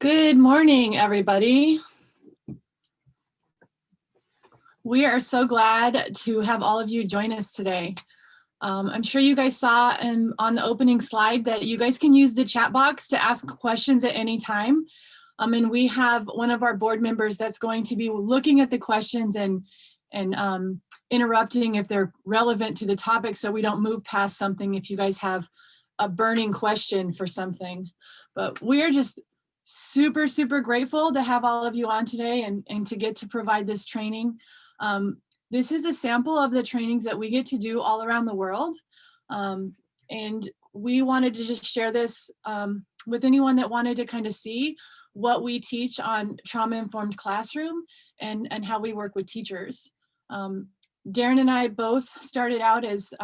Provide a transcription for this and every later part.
Good morning, everybody. We are so glad to have all of you join us today. I'm sure you guys saw on the opening slide that you guys can use the chat box to ask questions at any time. And we have one of our board members that's going to be looking at the questions and interrupting if they're relevant to the topic, so we don't move past something if you guys have a burning question for something. But we are just super, super grateful to have all of you on today and to get to provide this training. This is a sample of the trainings that we get to do all around the world. And we wanted to just share this with anyone that wanted to kind of see what we teach on trauma-informed classroom and how we work with teachers. Darren and I both started out as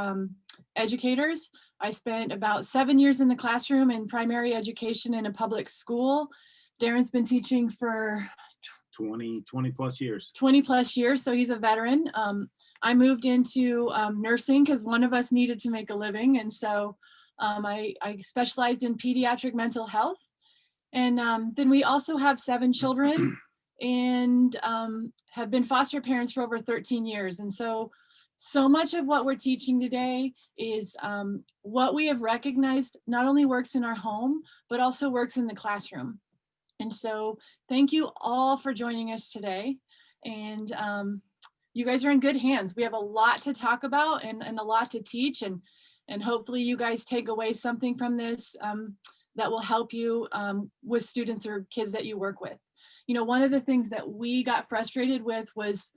educators. I spent about 7 years in the classroom in primary education in a public school. Darren's been teaching for 20 plus years. 20 plus years, so he's a veteran. I moved into nursing because one of us needed to make a living, and so I specialized in pediatric mental health. And then we also have 7 children and have been foster parents for over 13 years. And so much of what we're teaching today is what we have recognized not only works in our home, but also works in the classroom. And so thank you all for joining us today. And you guys are in good hands. We have a lot to talk about and a lot to teach. And hopefully you guys take away something from this that will help you with students or kids that you work with. You know, one of the things that we got frustrated with was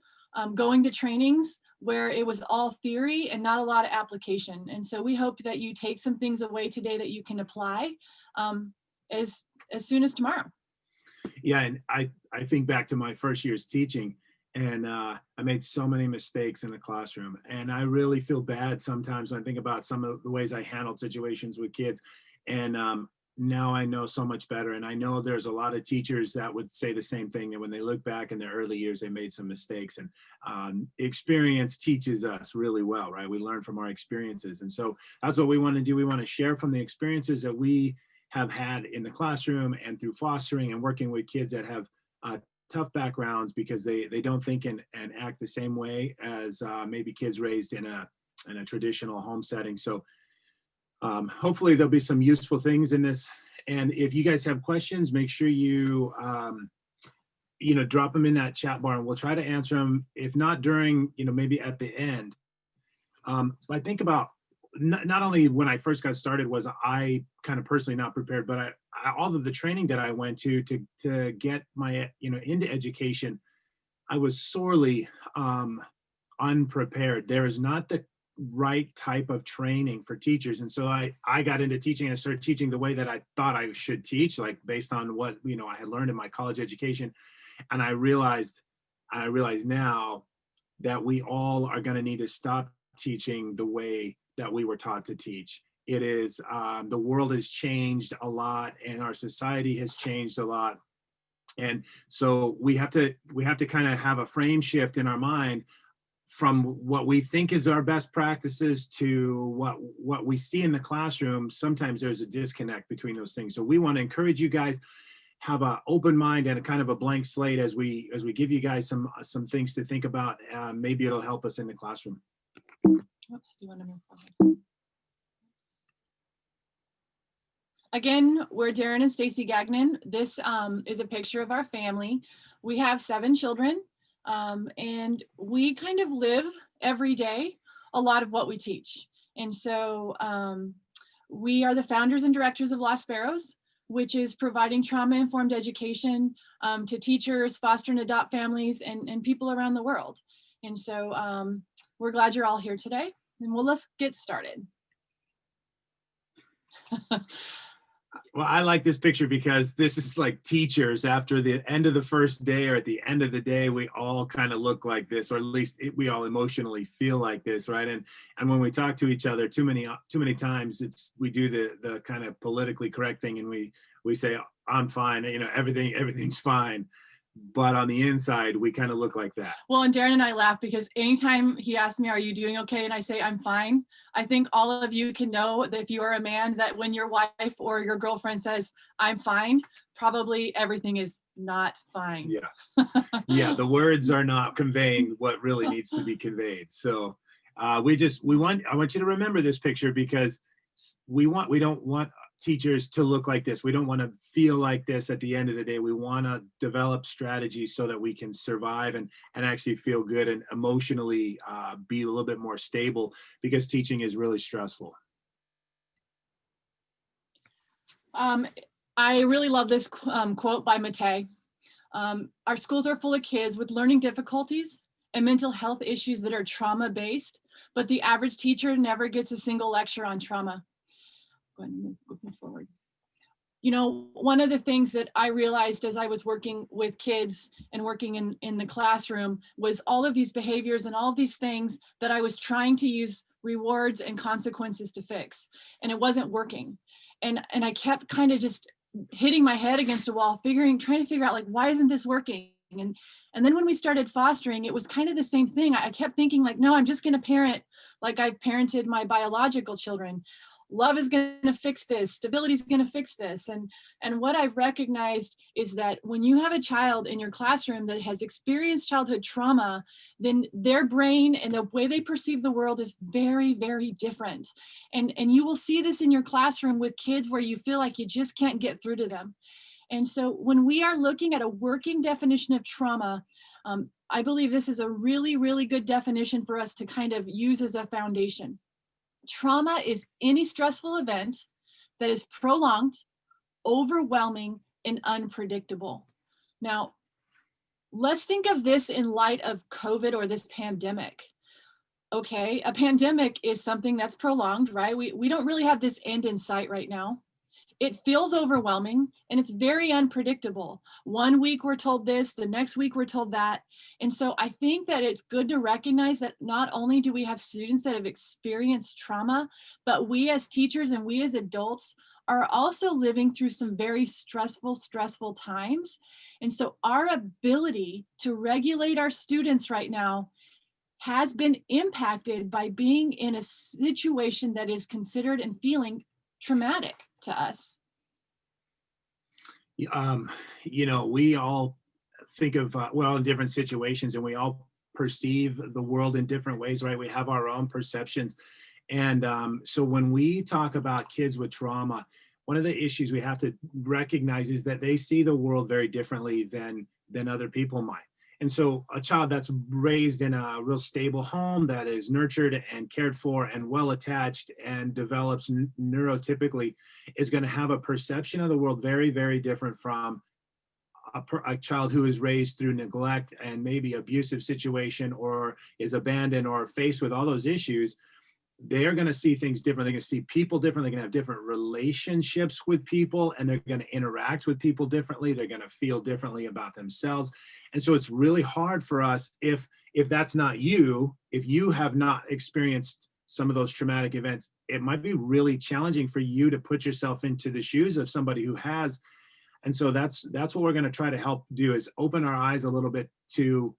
going to trainings where it was all theory and not a lot of application. And so we hope that you take some things away today that you can apply as soon as tomorrow. Yeah, and I think back to my first year's teaching, and I made so many mistakes in the classroom. And I really feel bad sometimes when I think about some of the ways I handled situations with kids. And now I know so much better. And I know there's a lot of teachers that would say the same thing, that when they look back in their early years, they made some mistakes. And experience teaches us really well, right? We learn from our experiences. And so that's what we want to do. We want to share from the experiences that we have had in the classroom and through fostering and working with kids that have tough backgrounds, because they don't think and act the same way as maybe kids raised in a traditional home setting. So hopefully there'll be some useful things in this. And if you guys have questions, make sure you drop them in that chat bar, and we'll try to answer them. If not during, maybe at the end. But I think about not only when I first got started was I kind of personally not prepared, but I all of the training that I went to get my into education, I was sorely unprepared. There is not the right type of training for teachers, and so I got into teaching and I started teaching the way that I thought I should teach, like based on what I had learned in my college education. And I realized now that we all are going to need to stop teaching the way that we were taught to teach. It is the world has changed a lot, and our society has changed a lot, and so we have to kind of have a frame shift in our mind from what we think is our best practices to what we see in the classroom. Sometimes there's a disconnect between those things. So we want to encourage you guys, have an open mind and a kind of a blank slate as we give you guys some things to think about. Maybe it'll help us in the classroom. Oops, do you want to move forward? Again, we're Darren and Stacey Gagnon. This is a picture of our family. We have 7 children, and we kind of live every day a lot of what we teach. And so we are the founders and directors of Lost Sparrows, which is providing trauma-informed education to teachers, foster and adopt families, and people around the world. And so we're glad you're all here today, and let's get started. Well, I like this picture because this is like teachers after the end of the first day, or at the end of the day, we all kind of look like this, or at least we all emotionally feel like this, right? And when we talk to each other too many times, we do the kind of politically correct thing, and we say, I'm fine, everything's fine. but on the inside, we kind of look like that. Well, and Darren and I laugh because anytime he asks me, are you doing okay? And I say, I'm fine. I think all of you can know that if you are a man, that when your wife or your girlfriend says, I'm fine, probably everything is not fine. Yeah. Yeah. The words are not conveying what really needs to be conveyed. So I want you to remember this picture because we don't want teachers to look like this. We don't want to feel like this at the end of the day. We want to develop strategies so that we can survive and actually feel good and emotionally be a little bit more stable, because teaching is really stressful. I really love this quote by Matei. Our schools are full of kids with learning difficulties and mental health issues that are trauma-based, but the average teacher never gets a single lecture on trauma. Go ahead and move forward. You know, one of the things that I realized as I was working with kids and working in the classroom was all of these behaviors and all of these things that I was trying to use rewards and consequences to fix, and it wasn't working. And I kept kind of just hitting my head against a wall, trying to figure out, like, why isn't this working? And then when we started fostering, it was kind of the same thing. I kept thinking, like, no, I'm just going to parent like I've parented my biological children. Love is going to fix this. Stability is going to fix this. And what I've recognized is that when you have a child in your classroom that has experienced childhood trauma, then their brain and the way they perceive the world is very, very different. And you will see this in your classroom with kids where you feel like you just can't get through to them. And so when we are looking at a working definition of trauma, I believe this is a really, really good definition for us to kind of use as a foundation. Trauma is any stressful event that is prolonged, overwhelming, and unpredictable. Now, let's think of this in light of COVID or this pandemic. Okay, a pandemic is something that's prolonged, right? We don't really have this end in sight right now. It feels overwhelming and it's very unpredictable. One week we're told this, the next week we're told that. And so I think that it's good to recognize that not only do we have students that have experienced trauma, but we as teachers and we as adults are also living through some very stressful times. And so our ability to regulate our students right now has been impacted by being in a situation that is considered and feeling traumatic to us. You know, we all think of, in different situations, and we all perceive the world in different ways, right? We have our own perceptions. And so when we talk about kids with trauma, one of the issues we have to recognize is that they see the world very differently than other people might. And so a child that's raised in a real stable home that is nurtured and cared for and well attached and develops neurotypically is going to have a perception of the world very, very different from a child who is raised through neglect and maybe abusive situation or is abandoned or faced with all those issues. They're going to see things different. They're going to see people different. They're going to have different relationships with people, and they're going to interact with people differently. They're going to feel differently about themselves. And so it's really hard for us if that's not you, if you have not experienced some of those traumatic events, it might be really challenging for you to put yourself into the shoes of somebody who has. And so that's what we're going to try to help do, is open our eyes a little bit to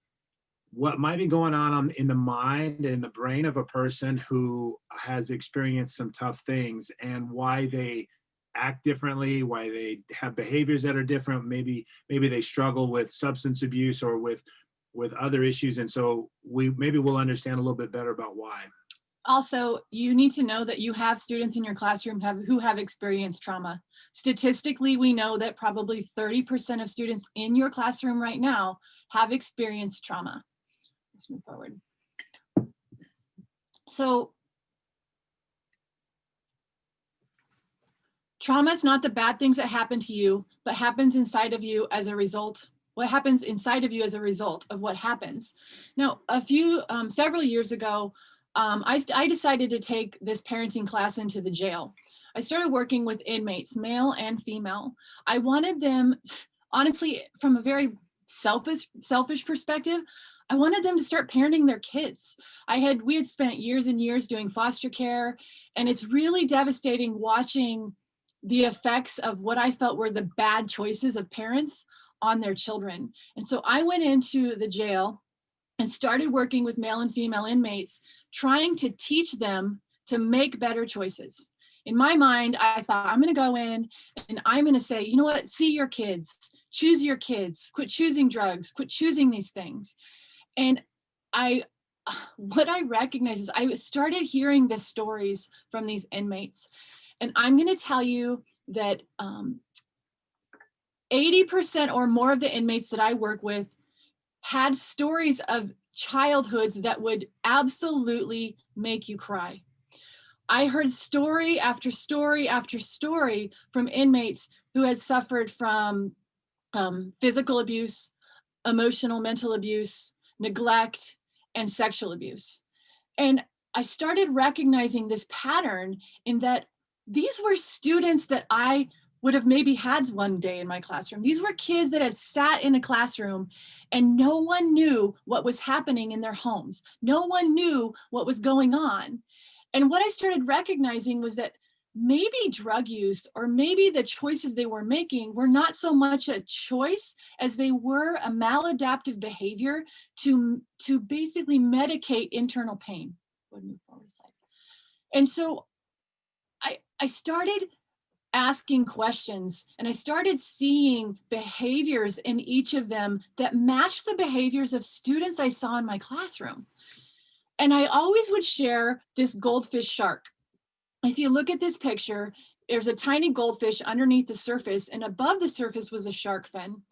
what might be going on in the mind and the brain of a person who has experienced some tough things, and why they act differently, why they have behaviors that are different. Maybe they struggle with substance abuse or with other issues. And so we'll understand a little bit better about why. Also, you need to know that you have students in your classroom who have experienced trauma. Statistically, we know that probably 30% of students in your classroom right now have experienced trauma. Let's move forward. So trauma is not the bad things that happen to you, but happens inside of you as a result. What happens inside of you as a result of what happens. Now, several years ago, I decided to take this parenting class into the jail. I started working with inmates, male and female. I wanted them, honestly, from a very selfish perspective, I wanted them to start parenting their kids. We had spent years and years doing foster care, and it's really devastating watching the effects of what I felt were the bad choices of parents on their children. And so I went into the jail and started working with male and female inmates, trying to teach them to make better choices. In my mind, I thought, I'm going to go in and I'm going to say, you know what, see your kids, choose your kids, quit choosing drugs, quit choosing these things. And what I recognize is I started hearing the stories from these inmates. And I'm going to tell you that 80% or more of the inmates that I work with had stories of childhoods that would absolutely make you cry. I heard story after story after story from inmates who had suffered from physical abuse, emotional, mental abuse, neglect, and sexual abuse. And I started recognizing this pattern in that these were students that I would have maybe had one day in my classroom. These were kids that had sat in a classroom and no one knew what was happening in their homes. No one knew what was going on. And what I started recognizing was that maybe drug use or maybe the choices they were making were not so much a choice as they were a maladaptive behavior to basically medicate internal pain. Move forward a slide. And so I started asking questions and I started seeing behaviors in each of them that matched the behaviors of students I saw in my classroom. And I always would share this goldfish shark. If you look at this picture, there's a tiny goldfish underneath the surface, and above the surface was a shark fin.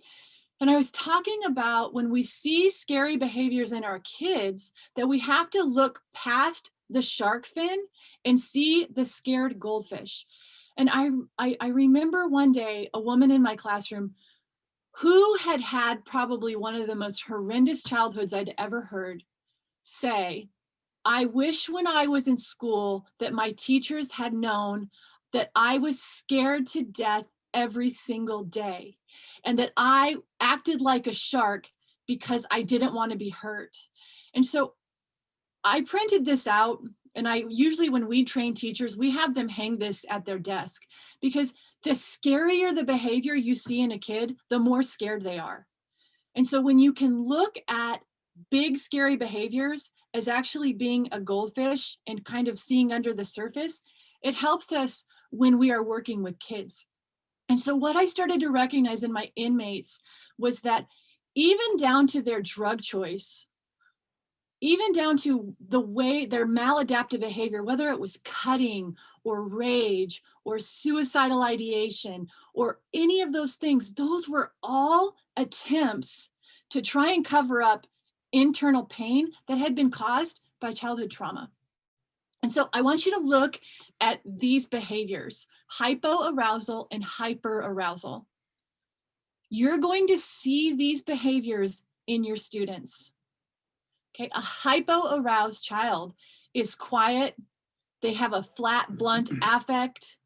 And I was talking about when we see scary behaviors in our kids, that we have to look past the shark fin and see the scared goldfish. And I remember one day a woman in my classroom who had had probably one of the most horrendous childhoods I'd ever heard say, I wish when I was in school that my teachers had known that I was scared to death every single day and that I acted like a shark because I didn't want to be hurt. And so I printed this out, and I usually, when we train teachers, we have them hang this at their desk, because the scarier the behavior you see in a kid, the more scared they are. And so when you can look at big scary behaviors as actually being a goldfish and kind of seeing under the surface, it helps us when we are working with kids. And so what I started to recognize in my inmates was that even down to their drug choice, even down to the way their maladaptive behavior, whether it was cutting or rage or suicidal ideation or any of those things, those were all attempts to try and cover up internal pain that had been caused by childhood trauma. And so I want you to look at these behaviors, hypoarousal and hyperarousal. You're going to see these behaviors in your students. Okay, a hypoaroused child is quiet. They have a flat, blunt affect,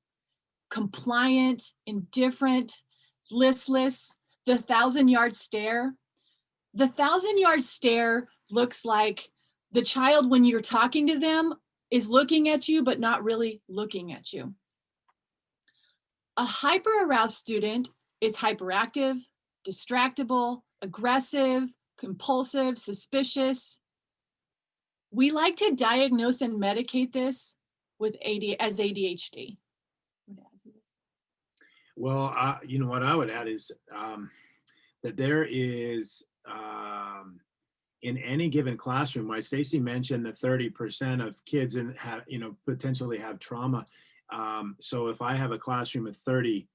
compliant, indifferent, listless, the 1,000-yard stare. The 1,000-yard stare looks like the child, when you're talking to them, is looking at you, but not really looking at you. A hyperaroused student is hyperactive, distractible, aggressive, compulsive, suspicious. We like to diagnose and medicate this with as ADHD. Well, you know, what I would add is that there is, in any given classroom, right? Stacey mentioned that 30% of kids potentially have trauma. So if I have a classroom of 30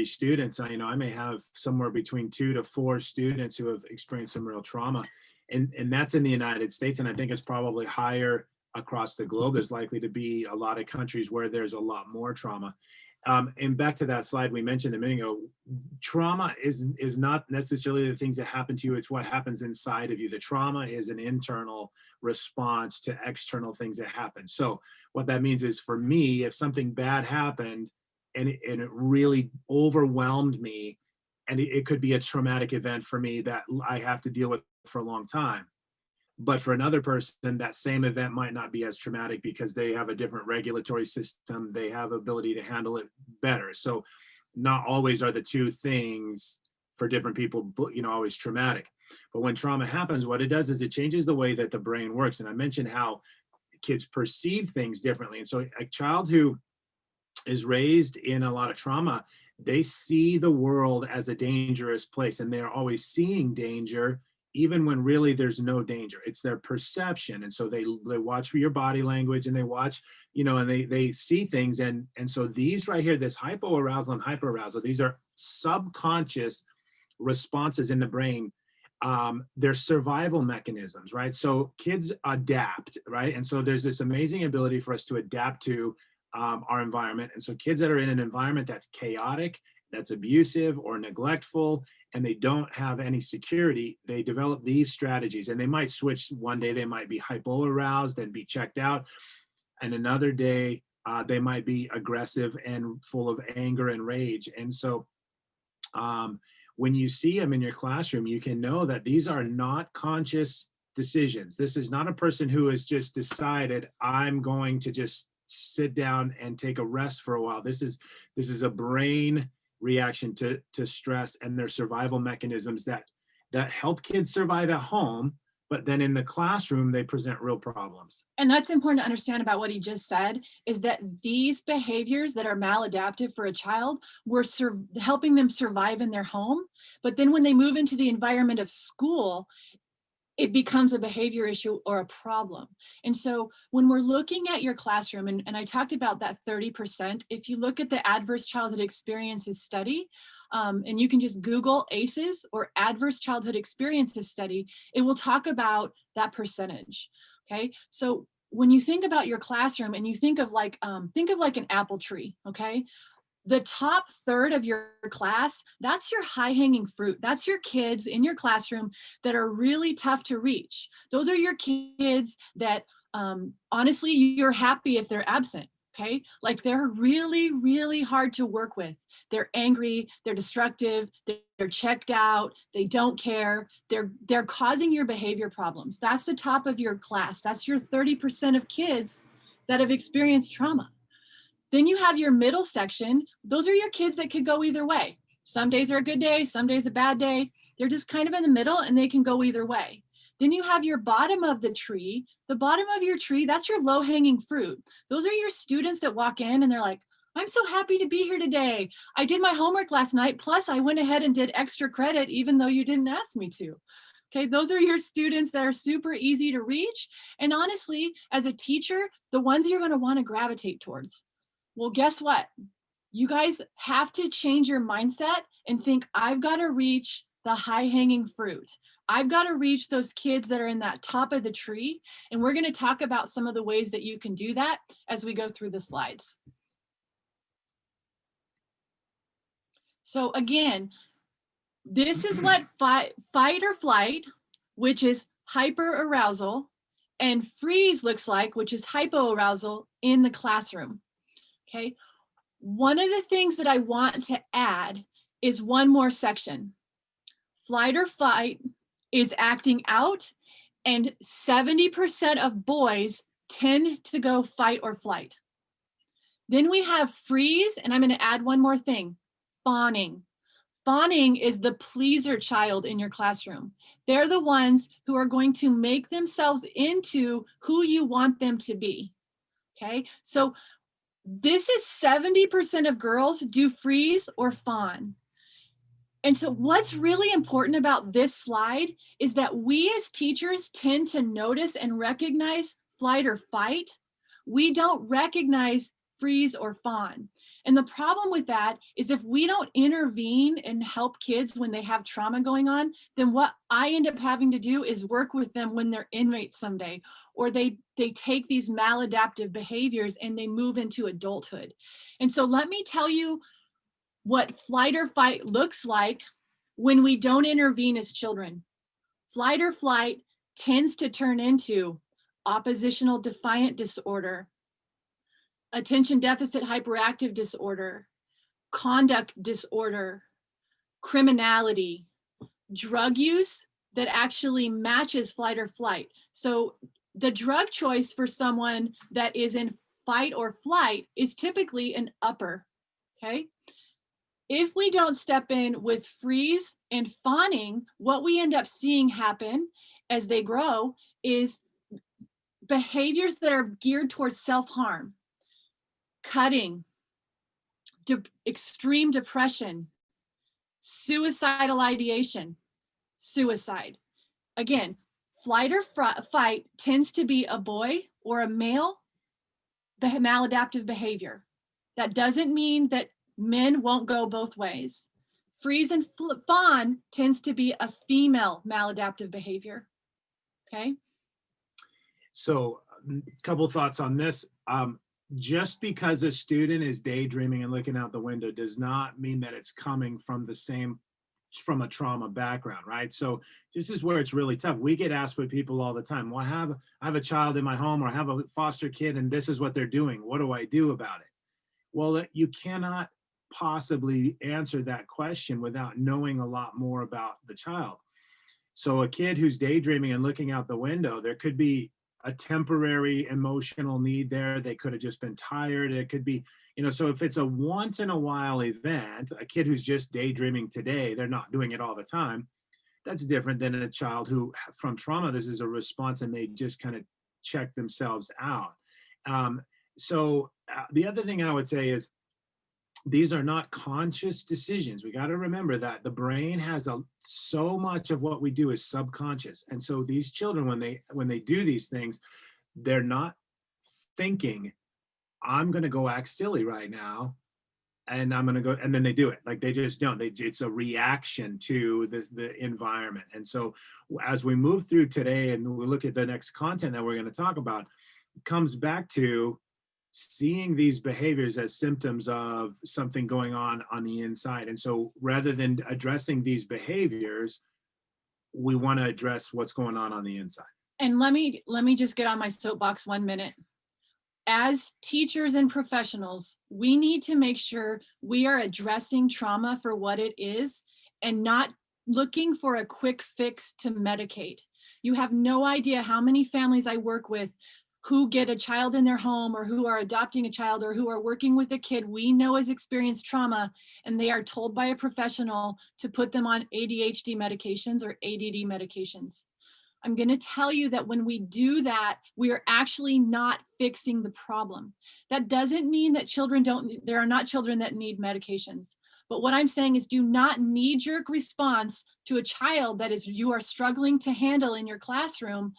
students, I may have somewhere between 2 to 4 students who have experienced some real trauma. And that's in the United States. And I think it's probably higher across the globe. There's likely to be a lot of countries where there's a lot more trauma. And back to that slide we mentioned a minute ago, trauma is not necessarily the things that happen to you, it's what happens inside of you. The trauma is an internal response to external things that happen. So what that means is, for me, if something bad happened and it really overwhelmed me, and it could be a traumatic event for me that I have to deal with for a long time. But for another person, that same event might not be as traumatic because they have a different regulatory system. They have ability to handle it better. So not always are the two things for different people, always traumatic. But when trauma happens, what it does is it changes the way that the brain works. And I mentioned how kids perceive things differently. And so a child who is raised in a lot of trauma, they see the world as a dangerous place, and they're always seeing danger even when really there's no danger. It's their perception. And so they watch for your body language, and they watch, and they see things. And so these right here, this hypoarousal and hyperarousal, these are subconscious responses in the brain. They're survival mechanisms, right? So kids adapt, right? And so there's this amazing ability for us to adapt to our environment. And so kids that are in an environment that's chaotic, that's abusive or neglectful, and they don't have any security, they develop these strategies. And they might switch. One day they might be hypoaroused and be checked out, and another day they might be aggressive and full of anger and rage. And so when you see them in your classroom, you can know that these are not conscious decisions. This is not a person who has just decided, I'm going to just sit down and take a rest for a while. This is a brain reaction to stress, and their survival mechanisms that help kids survive at home, but then in the classroom they present real problems. And that's important to understand about what he just said, is that these behaviors that are maladaptive for a child were helping them survive in their home, but then when they move into the environment of school, it becomes a behavior issue or a problem. And so when we're looking at your classroom, and I talked about that 30%, if you look at the Adverse Childhood Experiences Study, and you can just Google ACEs or Adverse Childhood Experiences Study, it will talk about that percentage, okay? So when you think about your classroom and you think of like an apple tree, okay? The top third of your class, that's your high-hanging fruit. That's your kids in your classroom that are really tough to reach. Those are your kids that honestly, you're happy if they're absent, okay? Like they're really, really hard to work with. They're angry, they're destructive, they're checked out, they don't care, they're causing your behavior problems. That's the top of your class. That's your 30% of kids that have experienced trauma. Then you have your middle section. Those are your kids that could go either way. Some days are a good day, some days a bad day. They're just kind of in the middle and they can go either way. Then you have your bottom of the tree. The bottom of your tree, that's your low-hanging fruit. Those are your students that walk in and they're like, I'm so happy to be here today. I did my homework last night, plus I went ahead and did extra credit even though you didn't ask me to. Okay, those are your students that are super easy to reach. And honestly, as a teacher, the ones you're gonna wanna gravitate towards. Well, guess what? You guys have to change your mindset and think, I've got to reach the high-hanging fruit. I've got to reach those kids that are in that top of the tree. And we're going to talk about some of the ways that you can do that as we go through the slides. So again, this is what fight or flight, which is hyperarousal, and freeze looks like, which is hypoarousal in the classroom. Okay, one of the things that I want to add is one more section. Flight or fight is acting out, and 70% of boys tend to go fight or flight. Then we have freeze, and I'm going to add one more thing, fawning. Fawning is the pleaser child in your classroom. They're the ones who are going to make themselves into who you want them to be. Okay, so this is 70% of girls do freeze or fawn. And so what's really important about this slide is that we as teachers tend to notice and recognize flight or fight. We don't recognize freeze or fawn. And the problem with that is if we don't intervene and help kids when they have trauma going on, then what I end up having to do is work with them when they're inmates someday, or they take these maladaptive behaviors and they move into adulthood. And so let me tell you what flight or fight looks like when we don't intervene as children. Flight or flight tends to turn into oppositional defiant disorder, attention deficit hyperactive disorder, conduct disorder, criminality, drug use that actually matches flight or flight. So the drug choice for someone that is in fight or flight is typically an upper, okay? If we don't step in with freeze and fawning, what we end up seeing happen as they grow is behaviors that are geared towards self-harm, cutting, extreme depression, suicidal ideation, suicide. Again, flight or fight tends to be a boy or a male maladaptive behavior. That doesn't mean that men won't go both ways. Freeze and fawn tends to be a female maladaptive behavior. Okay. So a couple thoughts on this. Just because a student is daydreaming and looking out the window does not mean that it's coming from from a trauma background, right? So this is where it's really tough. We get asked for people all the time. Well, I have a child in my home, or I have a foster kid, and this is what they're doing. What do I do about it? Well, you cannot possibly answer that question without knowing a lot more about the child. So a kid who's daydreaming and looking out the window, there could be a temporary emotional need there. They could have just been tired. It could be, so if it's a once in a while event, a kid who's just daydreaming today, they're not doing it all the time. That's different than a child who, from trauma, this is a response and they just kind of check themselves out. The other thing I would say is, these are not conscious decisions. We got to remember that the brain has so much of what we do is subconscious. And so these children, when they do these things, they're not thinking, I'm going to go act silly right now, and I'm going to go, and then they do it. Like, they just don't. It's a reaction to the environment. And so as we move through today and we look at the next content that we're going to talk about, it comes back to seeing these behaviors as symptoms of something going on the inside. And so rather than addressing these behaviors, we want to address what's going on the inside. And let me just get on my soapbox 1 minute. As teachers and professionals, we need to make sure we are addressing trauma for what it is and not looking for a quick fix to medicate. You have no idea how many families I work with who get a child in their home, or who are adopting a child, or who are working with a kid we know has experienced trauma, and they are told by a professional to put them on ADHD medications or ADD medications. I'm going to tell you that when we do that, we are actually not fixing the problem. That doesn't mean that there are not children that need medications. But what I'm saying is, do not knee-jerk response to a child that you are struggling to handle in your classroom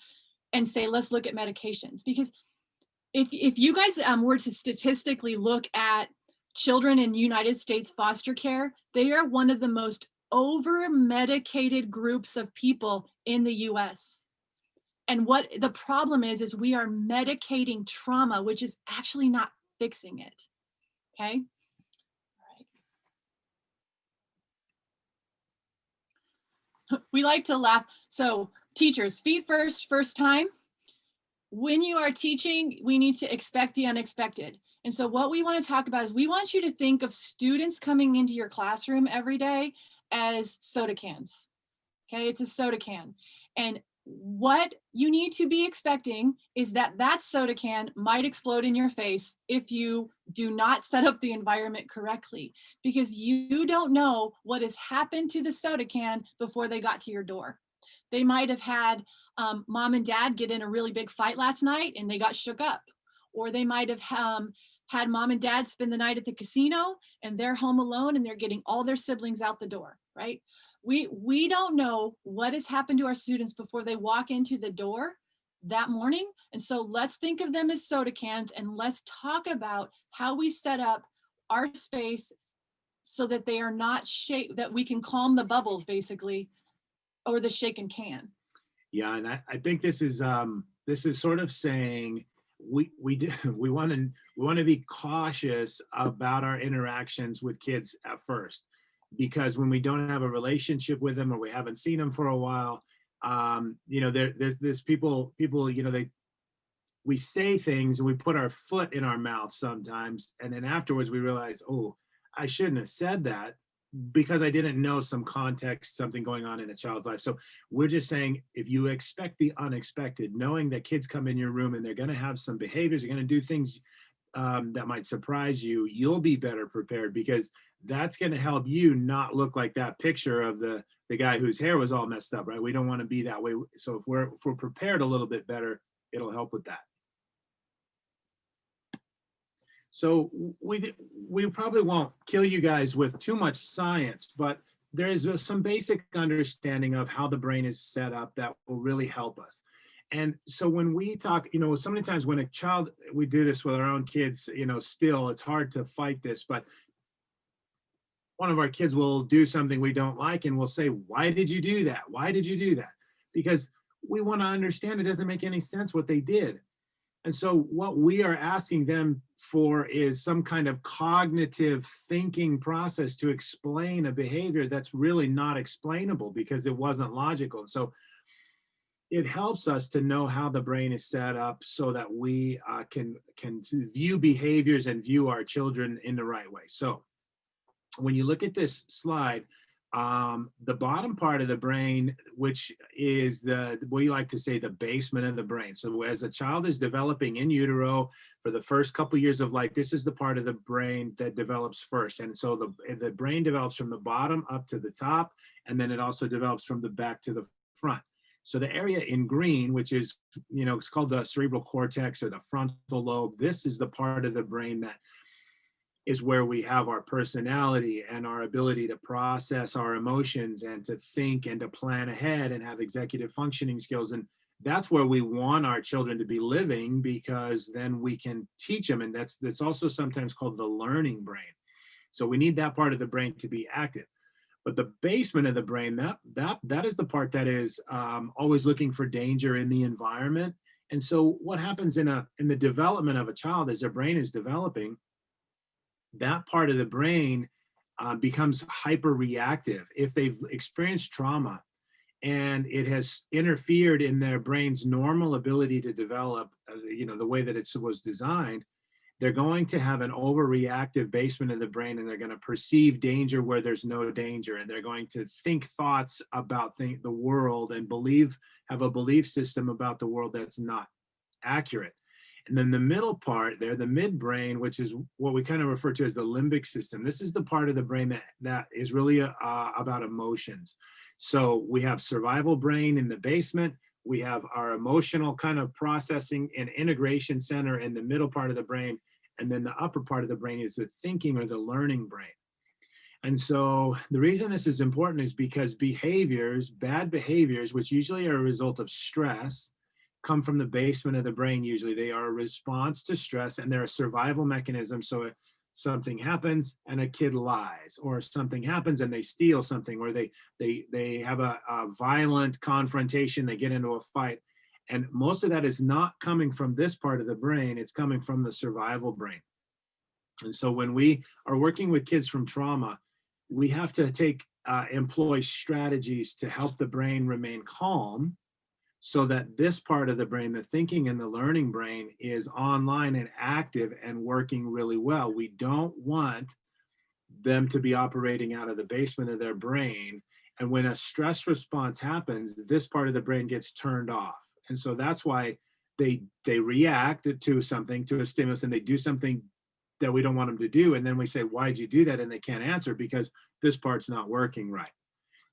and say, let's look at medications. Because if you guys were to statistically look at children in United States foster care, they are one of the most over-medicated groups of people in the US. And what the problem is we are medicating trauma, which is actually not fixing it. Okay? All right. We like to laugh. So teachers, feet first time. When you are teaching, we need to expect the unexpected. And so what we want to talk about is, we want you to think of students coming into your classroom every day as soda cans. Okay, it's a soda can. And what you need to be expecting is that soda can might explode in your face if you do not set up the environment correctly, because you don't know what has happened to the soda can before they got to your door. They might have had mom and dad get in a really big fight last night and they got shook up. Or they might have had mom and dad spend the night at the casino and they're home alone and they're getting all their siblings out the door, right? We don't know what has happened to our students before they walk into the door that morning. And so let's think of them as soda cans, and let's talk about how we set up our space so that they are not that we can calm the bubbles, basically, or the shaken can. Yeah, and I think this is sort of saying we want to be cautious about our interactions with kids at first, because when we don't have a relationship with them, or we haven't seen them for a while, there's this people, we say things and we put our foot in our mouth sometimes, and then afterwards we realize, oh, I shouldn't have said that, because I didn't know some context, something going on in a child's life. So we're just saying, if you expect the unexpected, knowing that kids come in your room and they're going to have some behaviors, they're going to do things, that might surprise you, you'll be better prepared, because that's going to help you not look like that picture of the guy whose hair was all messed up, right? We don't want to be that way. So if we're prepared a little bit better, it'll help with that. So we probably won't kill you guys with too much science, but there is some basic understanding of how the brain is set up that will really help us. And so when we talk, so many times when a child, we do this with our own kids, still it's hard to fight this, but one of our kids will do something we don't like and we'll say, why did you do that? Why did you do that? Because we want to understand it doesn't make any sense what they did. And so what we are asking them for is some kind of cognitive thinking process to explain a behavior that's really not explainable because it wasn't logical. And so it helps us to know how the brain is set up so that we can view behaviors and view our children in the right way. So when you look at this slide, the bottom part of the brain, which is we like to say the basement of the brain. So as a child is developing in utero for the first couple years of life, this is the part of the brain that develops first. And so the brain develops from the bottom up to the top, and then it also develops from the back to the front. So the area in green, which is, it's called the cerebral cortex or the frontal lobe, this is the part of the brain that is where we have our personality and our ability to process our emotions and to think and to plan ahead and have executive functioning skills. And that's where we want our children to be living, because then we can teach them. And that's also sometimes called the learning brain. So we need that part of the brain to be active. But the basement of the brain, that is the part that is always looking for danger in the environment. And so what happens in the development of a child as their brain is developing, that part of the brain becomes hyper reactive if they've experienced trauma and it has interfered in their brain's normal ability to develop, the way that it was designed. They're going to have an overreactive basement of the brain, and they're going to perceive danger where there's no danger. And they're going to think thoughts about the world and have a belief system about the world that's not accurate. And then the middle part there, the midbrain, which is what we kind of refer to as the limbic system. This is the part of the brain that is really about emotions. So we have survival brain in the basement. We have our emotional kind of processing and integration center in the middle part of the brain. And then the upper part of the brain is the thinking or the learning brain. And so the reason this is important is because bad behaviors, which usually are a result of stress, come from the basement of the brain. Usually they are a response to stress, and they're a survival mechanism. So if something happens and a kid lies, or something happens and they steal something, or they have a violent confrontation, they get into a fight. And most of that is not coming from this part of the brain, it's coming from the survival brain. And so when we are working with kids from trauma, we have to employ strategies to help the brain remain calm, so that this part of the brain, the thinking and the learning brain, is online and active and working really well. We don't want them to be operating out of the basement of their brain. And when a stress response happens, this part of the brain gets turned off. And so that's why they react to something, to a stimulus, and they do something that we don't want them to do. And then we say, why'd you do that? And they can't answer because this part's not working right.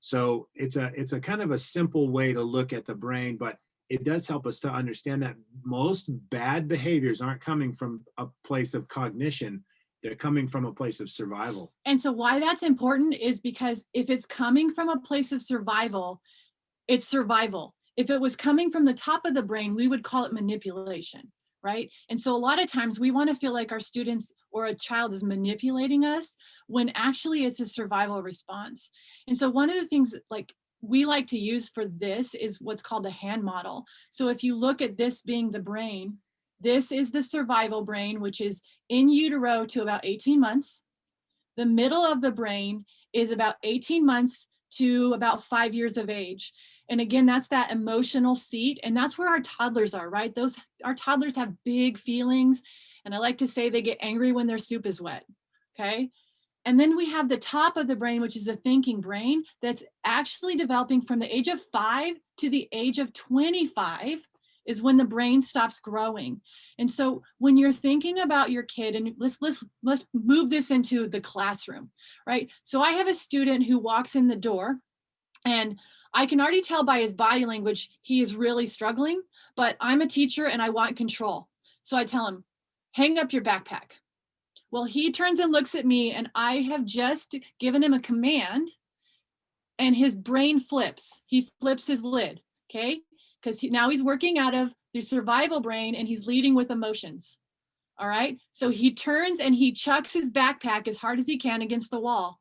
So it's a kind of a simple way to look at the brain, but it does help us to understand that most bad behaviors aren't coming from a place of cognition. They're coming from a place of survival. And so why that's important is because if it's coming from a place of survival, it's survival. If it was coming from the top of the brain, we would call it manipulation, right? And so a lot of times we want to feel like our students or a child is manipulating us when actually it's a survival response. And so one of the things that we like to use for this is what's called the hand model. So if you look at this being the brain, this is the survival brain, which is in utero to about 18 months. The middle of the brain is about 18 months to about 5 years of age. And again, that's that emotional seat. And that's where our toddlers are, right? Our toddlers have big feelings. And I like to say they get angry when their soup is wet, okay? And then we have the top of the brain, which is a thinking brain that's actually developing from the age of 5 to the age of 25. is when the brain stops growing. And so when you're thinking about your kid, and let's move this into the classroom, right? So I have a student who walks in the door, and I can already tell by his body language he is really struggling, but I'm a teacher and I want control. So I tell him, hang up your backpack. Well, he turns and looks at me, and I have just given him a command, and his brain flips. He flips his lid, okay? Because now he's working out of the survival brain and he's leading with emotions. All right. So he turns and he chucks his backpack as hard as he can against the wall.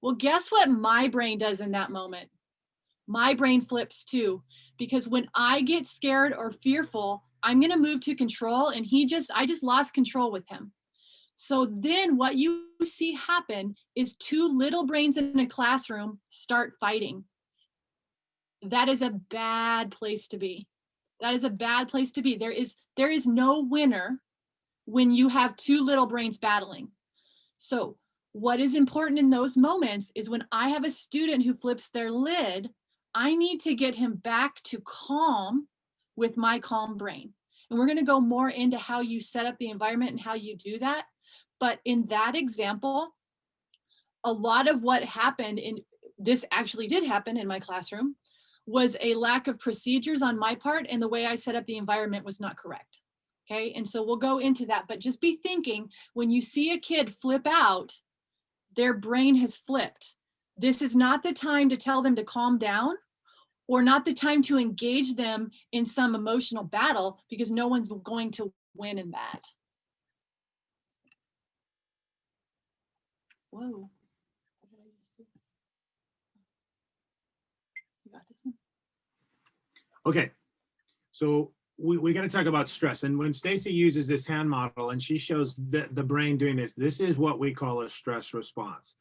Well, guess what my brain does in that moment? My brain flips too, because when I get scared or fearful, I'm going to move to control, and I just lost control with him. So then what you see happen is two little brains in a classroom start fighting. That is a bad place to be. That is a bad place to be. There is no winner when you have two little brains battling. So what is important in those moments is when I have a student who flips their lid, I need to get him back to calm with my calm brain. And we're going to go more into how you set up the environment and how you do that. But in that example, a lot of what happened this actually did happen in my classroom, was a lack of procedures on my part, and the way I set up the environment was not correct. Okay, and so we'll go into that, but just be thinking when you see a kid flip out, their brain has flipped. This is not the time to tell them to calm down, or not the time to engage them in some emotional battle, because no one's going to win in that. Whoa. You got this one? Okay, so we got to talk about stress. And when Stacey uses this hand model and she shows the brain doing this is what we call a stress response.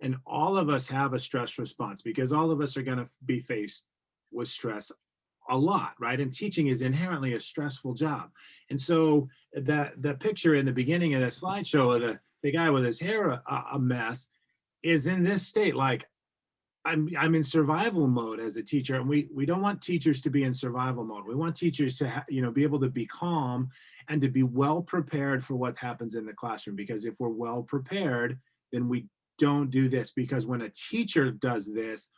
And all of us have a stress response because all of us are going to be faced with stress a lot, right? And teaching is inherently a stressful job. And so the picture in the beginning of the slideshow of the guy with his hair a mess is in this state, like, I'm in survival mode as a teacher, and we don't want teachers to be in survival mode. We want teachers to be able to be calm and to be well prepared for what happens in the classroom. Because if we're well prepared, then we don't do this. Because when a teacher does this,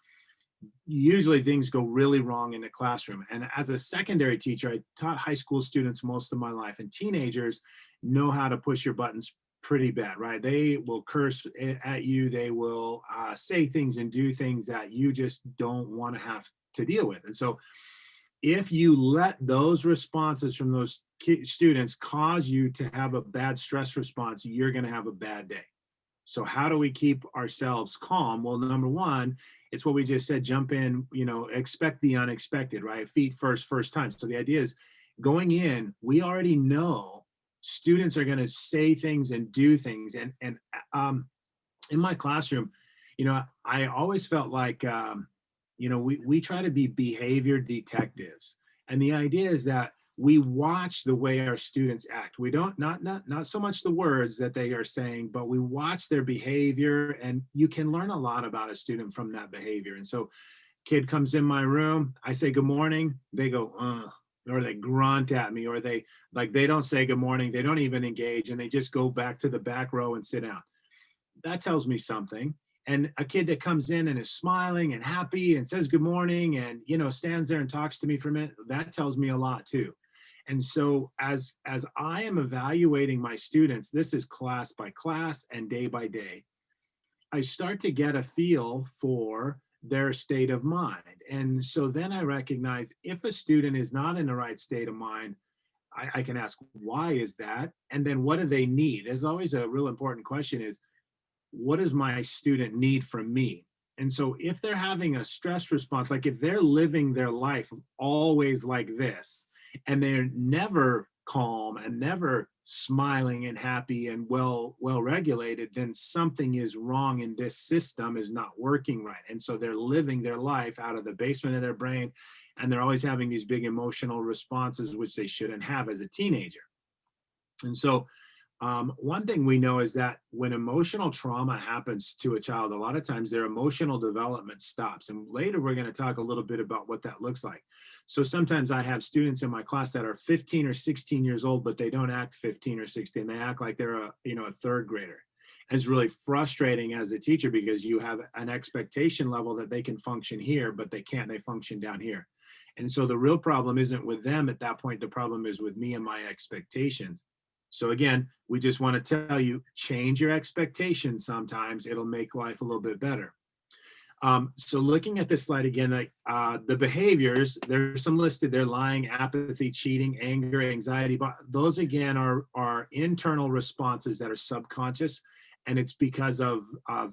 usually things go really wrong in the classroom. And as a secondary teacher, I taught high school students most of my life, and teenagers know how to push your buttons pretty bad, right? They will curse at you. They will say things and do things that you just don't want to have to deal with. And so if you let those responses from those students cause you to have a bad stress response, you're going to have a bad day. So how do we keep ourselves calm? Well, number one, it's what we just said, jump in, expect the unexpected, right? Feet first time. So the idea is going in, we already know students are going to say things and do things. And in my classroom, I always felt like, we try to be behavior detectives. And the idea is that we watch the way our students act. We don't, not so much the words that they are saying, but we watch their behavior, and you can learn a lot about a student from that behavior. And so kid comes in my room, I say, good morning. They go, or they grunt at me, or they don't say good morning. They don't even engage, and they just go back to the back row and sit down. That tells me something. And a kid that comes in and is smiling and happy and says good morning and stands there and talks to me for a minute, that tells me a lot too. And so as I am evaluating my students, this is class by class and day by day, I start to get a feel for their state of mind. And so then I recognize if a student is not in the right state of mind, I can ask, why is that? And then what do they need? There's always a real important question is, what does my student need from me? And so if they're having a stress response, like if they're living their life always like this, and they're never calm and never smiling and happy and well regulated, then something is wrong, and this system is not working right. And so they're living their life out of the basement of their brain, and they're always having these big emotional responses, which they shouldn't have as a teenager. And so One thing we know is that when emotional trauma happens to a child, a lot of times their emotional development stops. And later we're going to talk a little bit about what that looks like. So sometimes I have students in my class that are 15 or 16 years old, but they don't act 15 or 16. They act like they're a third grader. And it's really frustrating as a teacher because you have an expectation level that they can function here, but they can't, they function down here. And so the real problem isn't with them at that point. The problem is with me and my expectations. So again, we just want to tell you, change your expectations sometimes. It'll make life a little bit better. So looking at this slide again, like the behaviors, there's some listed there: lying, apathy, cheating, anger, anxiety. But those again are internal responses that are subconscious. And it's because of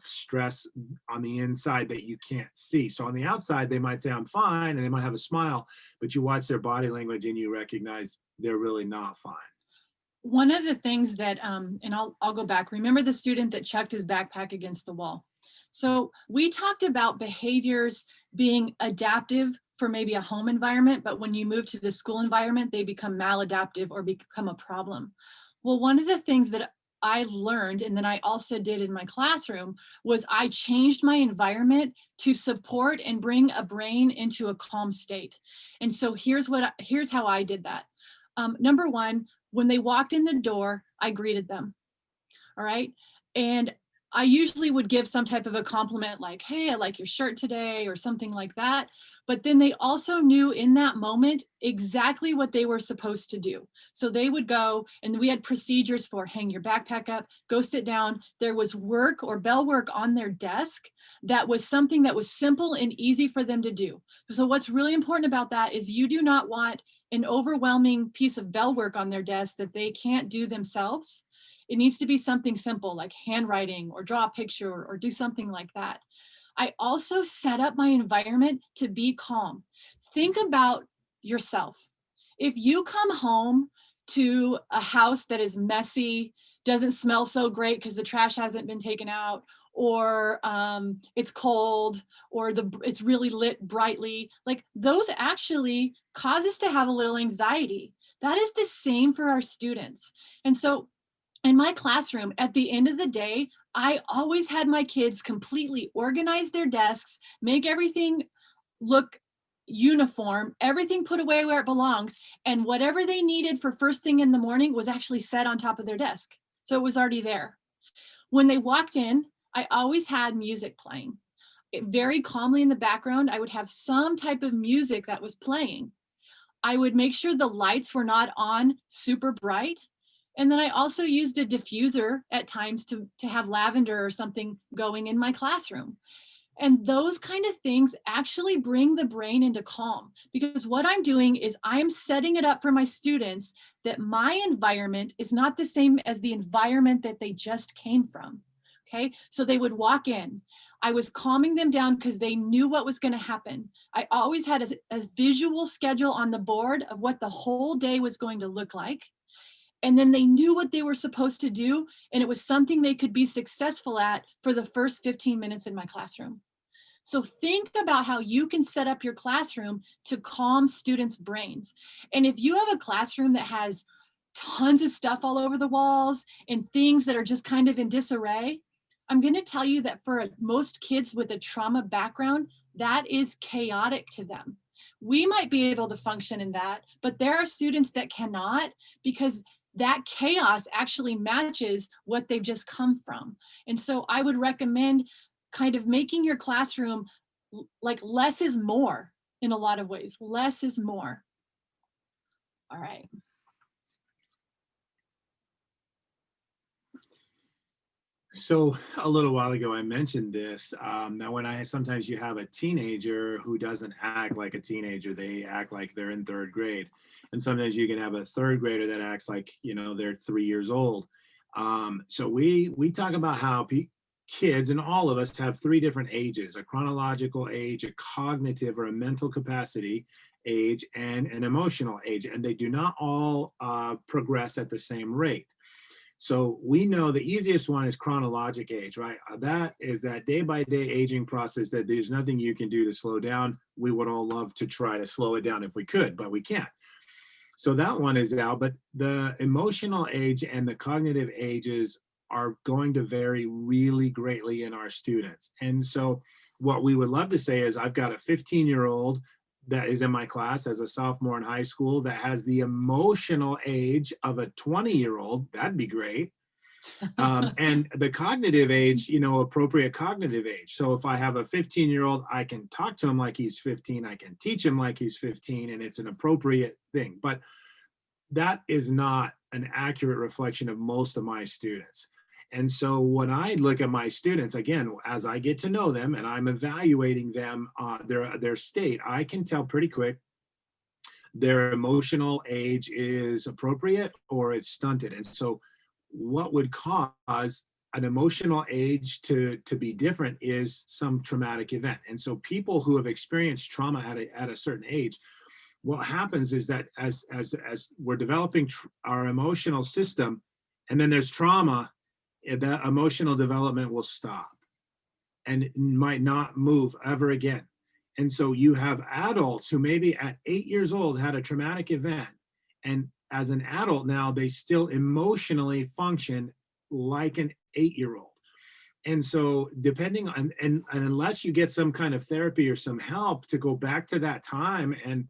stress on the inside that you can't see. So on the outside, they might say, I'm fine, and they might have a smile, but you watch their body language and you recognize they're really not fine. One of the things that, and I'll go back, remember the student that chucked his backpack against the wall. So we talked about behaviors being adaptive for maybe a home environment, but when you move to the school environment, they become maladaptive or become a problem. Well, one of the things that I learned, and then I also did in my classroom, was I changed my environment to support and bring a brain into a calm state. And so here's how I did that. Number one, when they walked in the door, I greeted them. All right. And I usually would give some type of a compliment like, hey, I like your shirt today, or something like that. But then they also knew in that moment exactly what they were supposed to do. So they would go, and we had procedures for hang your backpack up, go sit down. There was work or bell work on their desk that was something that was simple and easy for them to do. So what's really important about that is you do not want an overwhelming piece of bell work on their desk that they can't do themselves. It needs to be something simple like handwriting or draw a picture or do something like that. I also set up my environment to be calm. Think about yourself. If you come home to a house that is messy, doesn't smell so great because the trash hasn't been taken out, or it's cold, or it's really lit brightly, like those actually cause us to have a little anxiety. That is the same for our students. And so in my classroom, at the end of the day, I always had my kids completely organize their desks, make everything look uniform, everything put away where it belongs, and whatever they needed for first thing in the morning was actually set on top of their desk. So it was already there. When they walked in, I always had music playing. Very calmly in the background, I would have some type of music that was playing. I would make sure the lights were not on super bright. And then I also used a diffuser at times to have lavender or something going in my classroom. And those kind of things actually bring the brain into calm, because what I'm doing is I'm setting it up for my students that my environment is not the same as the environment that they just came from. Okay, so they would walk in. I was calming them down because they knew what was going to happen. I always had a visual schedule on the board of what the whole day was going to look like. And then they knew what they were supposed to do. And it was something they could be successful at for the first 15 minutes in my classroom. So think about how you can set up your classroom to calm students' brains. And if you have a classroom that has tons of stuff all over the walls and things that are just kind of in disarray, I'm going to tell you that for most kids with a trauma background, that is chaotic to them. We might be able to function in that, but there are students that cannot, because that chaos actually matches what they've just come from. And so I would recommend kind of making your classroom like less is more in a lot of ways. Less is more. All right. So a little while ago, I mentioned this. Now, sometimes you have a teenager who doesn't act like a teenager, they act like they're in third grade. And sometimes you can have a third grader that acts like, they're 3 years old. So we talk about how kids, and all of us, have 3 different ages: a chronological age, a cognitive or a mental capacity age, and an emotional age. And they do not all progress at the same rate. So we know the easiest one is chronologic age, right? That is that day by day aging process that there's nothing you can do to slow down. We would all love to try to slow it down if we could, but we can't. So that one is out, but the emotional age and the cognitive ages are going to vary really greatly in our students. And so what we would love to say is I've got a 15-year-old that is in my class as a sophomore in high school that has the emotional age of a 20-year-old. That'd be great. And the cognitive age, appropriate cognitive age. So if I have a 15-year-old, I can talk to him like he's 15. I can teach him like he's 15, and it's an appropriate thing. But that is not an accurate reflection of most of my students. And so when I look at my students, again, as I get to know them and I'm evaluating them, their state, I can tell pretty quick their emotional age is appropriate or it's stunted. And so what would cause an emotional age to be different is some traumatic event. And so people who have experienced trauma at a certain age, what happens is that as we're developing our emotional system, and then there's trauma, that emotional development will stop and it might not move ever again. And so you have adults who maybe at 8 years old had a traumatic event, and as an adult now, they still emotionally function like an 8-year-old. And so depending on, and unless you get some kind of therapy or some help to go back to that time and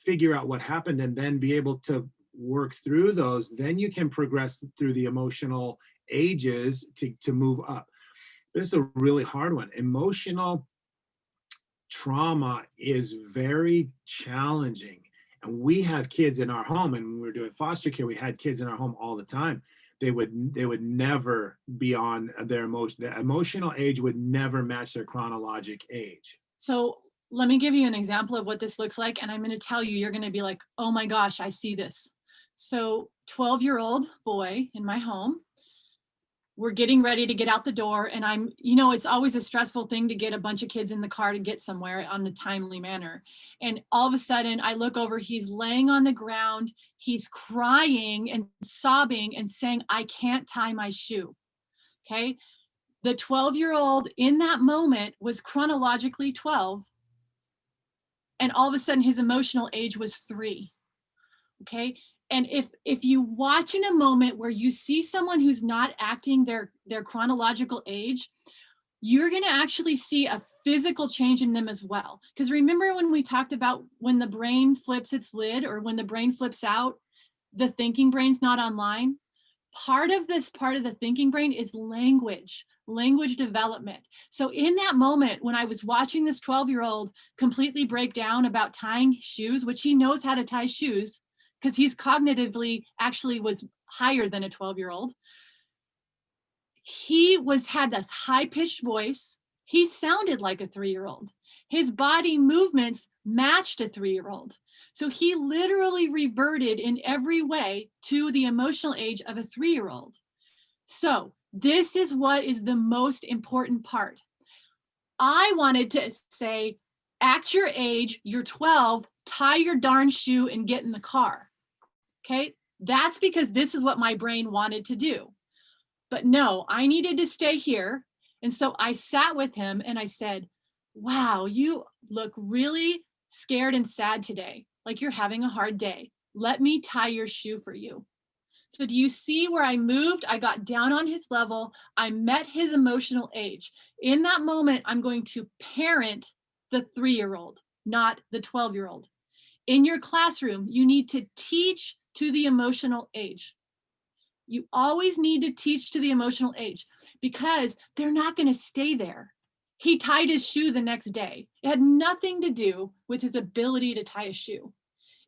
figure out what happened and then be able to work through those, then you can progress through the emotional ages to move up. This is a really hard one. Emotional trauma is very challenging. And we have kids in our home, and when we were doing foster care, we had kids in our home all the time. They would never be on their emotion. The emotional age would never match their chronologic age. So let me give you an example of what this looks like. And I'm going to tell you, you're going to be like, oh my gosh, I see this. So 12-year-old boy in my home, we're getting ready to get out the door. And it's always a stressful thing to get a bunch of kids in the car to get somewhere on a timely manner. And all of a sudden I look over, he's laying on the ground. He's crying and sobbing and saying, I can't tie my shoe. Okay. The 12-year-old in that moment was chronologically 12. And all of a sudden his emotional age was 3. Okay. And if you watch in a moment where you see someone who's not acting their chronological age, you're going to actually see a physical change in them as well. Because remember when we talked about when the brain flips its lid, or when the brain flips out, the thinking brain's not online? Part of the thinking brain is language development. So in that moment, when I was watching this 12-year-old completely break down about tying shoes, which he knows how to tie shoes, because he's cognitively actually was higher than a 12-year-old. He had this high-pitched voice. He sounded like a 3-year-old. His body movements matched a 3-year-old. So he literally reverted in every way to the emotional age of a 3-year-old. So this is what is the most important part. I wanted to say, at your age, you're 12, tie your darn shoe and get in the car. Okay, that's because this is what my brain wanted to do. But no, I needed to stay here. And so I sat with him and I said, wow, you look really scared and sad today, like you're having a hard day. Let me tie your shoe for you. So do you see where I moved? I got down on his level. I met his emotional age. In that moment, I'm going to parent the 3-year-old, not the 12-year-old. In your classroom, you need to teach to the emotional age. You always need to teach to the emotional age, because they're not going to stay there. He tied his shoe the next day. It had nothing to do with his ability to tie a shoe.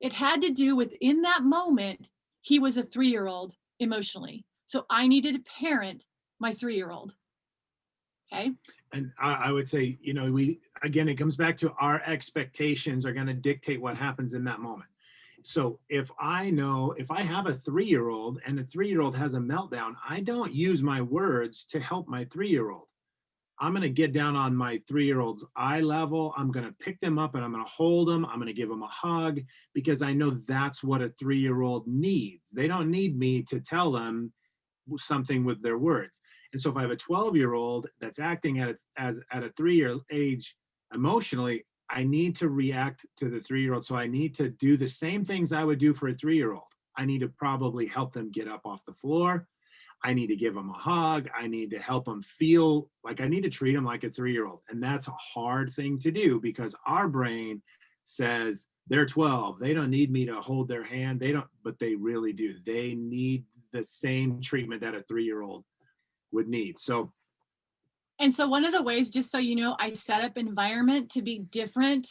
It had to do with, in that moment, he was a 3-year-old emotionally. So I needed to parent my 3-year-old. Okay. And I would say, again, it comes back to our expectations are going to dictate what happens in that moment. So if I have a 3-year-old and a 3-year-old has a meltdown, I don't use my words to help my 3-year-old. I'm going to get down on my 3-year-old's eye level. I'm going to pick them up and I'm going to hold them. I'm going to give them a hug, because I know that's what a 3-year-old needs. They don't need me to tell them something with their words. And so if I have a 12-year-old that's acting at a 3-year age emotionally, I need to react to the 3-year-old. So I need to do the same things I would do for a 3-year-old. I need to probably help them get up off the floor. I need to give them a hug. I need to help them feel like, I need to treat them like a 3-year-old. And that's a hard thing to do because our brain says they're 12. They don't need me to hold their hand. They don't, but they really do. They need the same treatment that a 3-year-old would need. So, And so one of the ways, just so you know, I set up environment to be different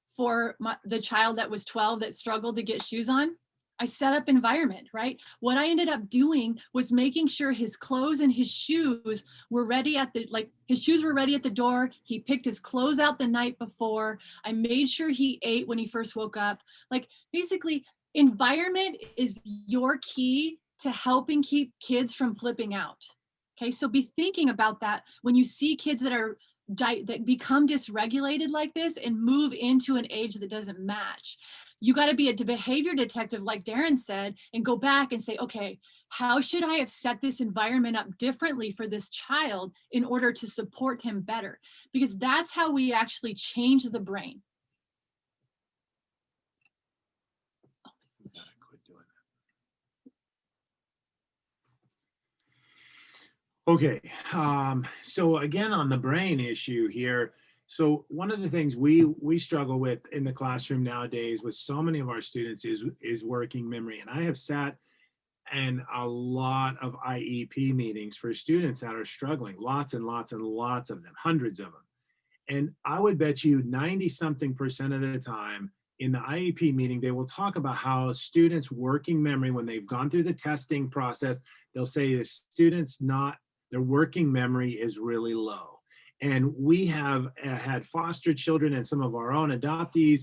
for the child that was 12 that struggled to get shoes on. I set up environment, right? What I ended up doing was making sure his clothes and his shoes were ready at the, like his shoes were ready at the door. He picked his clothes out the night before. I made sure he ate when he first woke up. Like basically environment is your key to helping keep kids from flipping out. Okay, so be thinking about that when you see kids that are that become dysregulated like this and move into an age that doesn't match. You got to be a behavior detective, like Darren said, and go back and say, okay, how should I have set this environment up differently for this child in order to support him better? Because that's how we actually change the brain. okay, so again, on the brain issue here, so one of the things we struggle with in the classroom nowadays with so many of our students is working memory. And I have sat in a lot of IEP meetings for students that are struggling, lots and lots and lots of them, hundreds of them. And I would bet you 90-something% of the time in the IEP meeting, they will talk about how students' working memory, when they've gone through the testing process, they'll say the students their working memory is really low. And we have had foster children and some of our own adoptees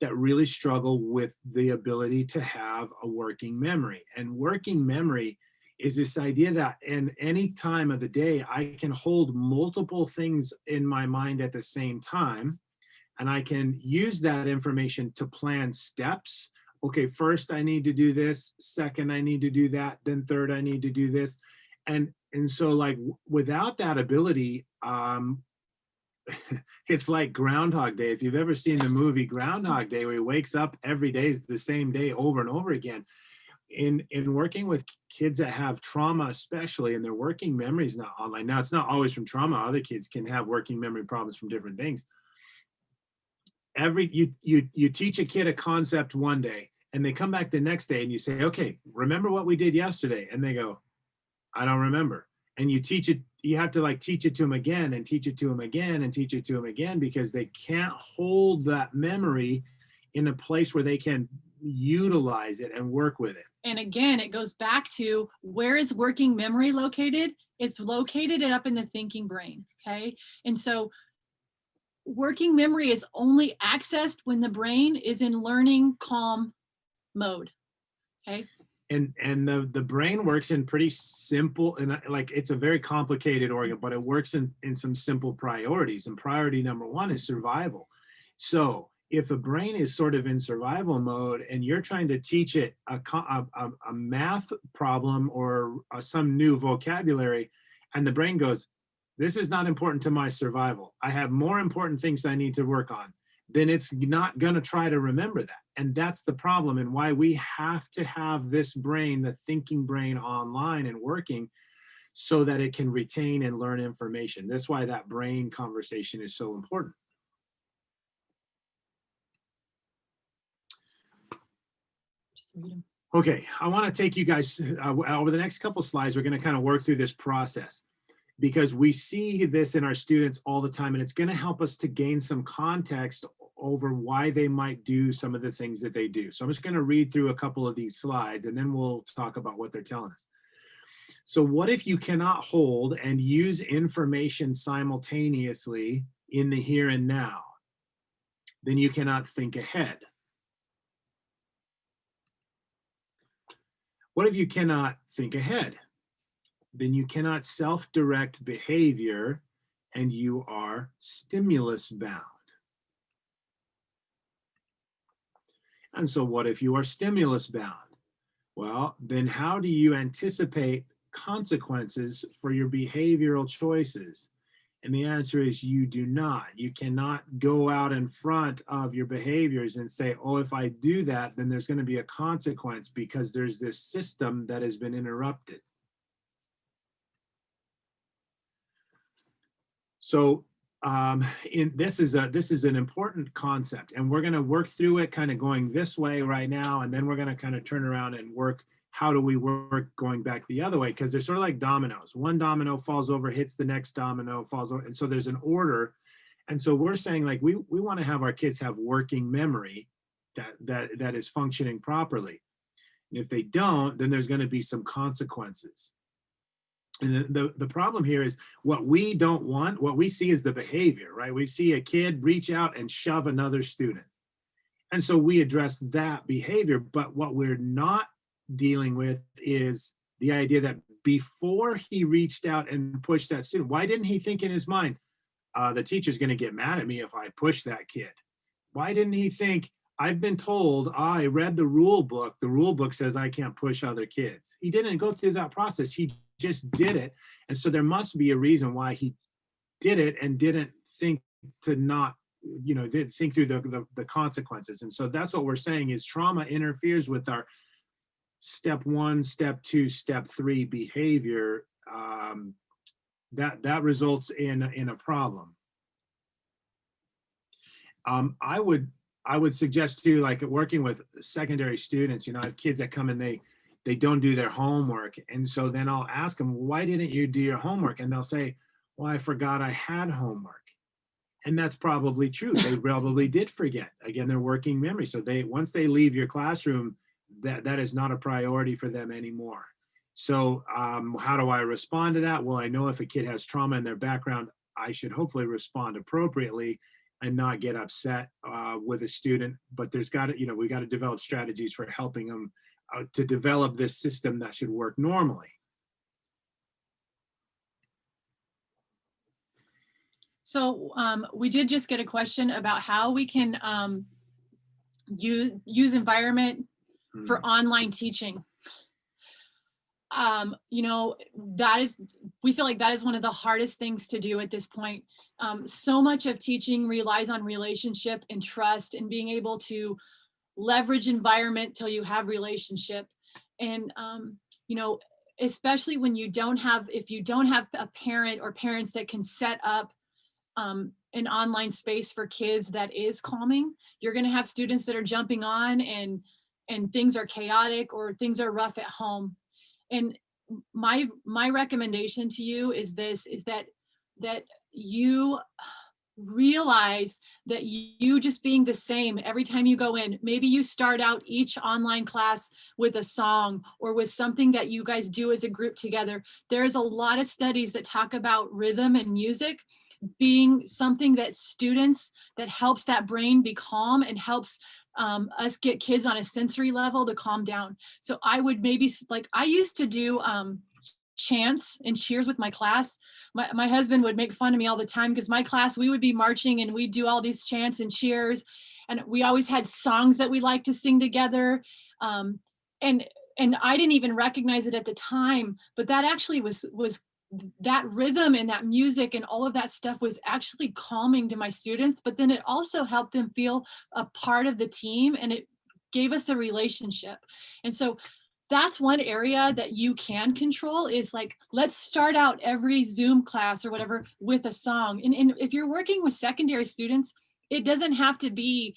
that really struggle with the ability to have a working memory. And working memory is this idea that in any time of the day, I can hold multiple things in my mind at the same time. And I can use that information to plan steps. Okay, first I need to do this, second I need to do that, then third I need to do this. And so like without that ability, it's like Groundhog Day. If you've ever seen the movie Groundhog Day, where he wakes up every day is the same day over and over again. In working with kids that have trauma, especially, and their working memory is not online. Now, it's not always from trauma. Other kids can have working memory problems from different things. You teach a kid a concept one day, and they come back the next day, and you say, okay, remember what we did yesterday? And they go, I don't remember. And you teach it, you have to like teach it to them again and teach it to them again and teach it to them again, because they can't hold that memory in a place where they can utilize it and work with it. And again, it goes back to, where is working memory located? It's located up in the thinking brain, okay? And so working memory is only accessed when the brain is in learning calm mode, okay? And the brain works in pretty simple, and like it's a very complicated organ, but it works in some simple priorities. And priority number one is survival. So if a brain is sort of in survival mode and you're trying to teach it a math problem or some new vocabulary, and the brain goes, this is not important to my survival, I have more important things I need to work on, then it's not going to try to remember that. And that's the problem, and why we have to have this brain, the thinking brain, online and working so that it can retain and learn information. That's why that brain conversation is so important. Okay, I want to take you guys over the next couple of slides. We're going to kind of work through this process, because we see this in our students all the time, and it's going to help us to gain some context over why they might do some of the things that they do. So I'm just going to read through a couple of these slides, and then we'll talk about what they're telling us. So what if you cannot hold and use information simultaneously in the here and now? Then you cannot think ahead. What if you cannot think ahead? Then you cannot self-direct behavior, and you are stimulus bound. And so what if you are stimulus bound? Well, then how do you anticipate consequences for your behavioral choices? And the answer is you do not. You cannot go out in front of your behaviors and say, oh, if I do that, then there's going to be a consequence because there's this system that has been interrupted. So this is an important concept, and we're going to work through it kind of going this way right now, and then we're going to kind of turn around and work. How do we work going back the other way? Because they're sort of like dominoes. One domino falls over, hits the next domino, falls over. And so there's an order. And so we're saying, like, we want to have our kids have working memory that is functioning properly. And if they don't, then there's going to be some consequences. And the problem here is what we don't want, what we see is the behavior, right? We see a kid reach out and shove another student. And so we address that behavior. But what we're not dealing with is the idea that before he reached out and pushed that student, why didn't he think in his mind, the teacher's going to get mad at me if I push that kid? Why didn't he think, I've been told, I read the rule book. The rule book says I can't push other kids. He didn't go through that process. He just did it. And so there must be a reason why he did it and didn't think to not, did think through the consequences. And so that's what we're saying is trauma interferes with our step 1, step 2, step 3 behavior. That results in a problem. I would suggest too, like working with secondary students, I have kids that come and they don't do their homework. And so then I'll ask them, why didn't you do your homework? And they'll say, well, I forgot I had homework. And that's probably true. They probably did forget. Again, their working memory. So once they leave your classroom, that is not a priority for them anymore. So how do I respond to that? Well, I know if a kid has trauma in their background, I should hopefully respond appropriately and not get upset with a student. But there's got to, we got to develop strategies for helping them to develop this system that should work normally. So we did just get a question about how we can use environment for online teaching. We feel like that is one of the hardest things to do at this point. So much of teaching relies on relationship and trust and being able to leverage environment till you have relationship. And, especially when if you don't have a parent or parents that can set up an online space for kids that is calming, you're going to have students that are jumping on and things are chaotic or things are rough at home. And my recommendation to you is that you realize that you just being the same every time you go in. Maybe you start out each online class with a song or with something that you guys do as a group together. There's a lot of studies that talk about rhythm and music being something that helps that brain be calm and helps us get kids on a sensory level to calm down. So I would maybe, like, I used to do chants and cheers with my class. My husband would make fun of me all the time because my class, we would be marching and we'd do all these chants and cheers. And we always had songs that we liked to sing together. And I didn't even recognize it at the time, but that actually was that rhythm and that music and all of that stuff was actually calming to my students, but then it also helped them feel a part of the team and it gave us a relationship. And so that's one area that you can control is like, let's start out every Zoom class or whatever with a song. And if you're working with secondary students, it doesn't have to be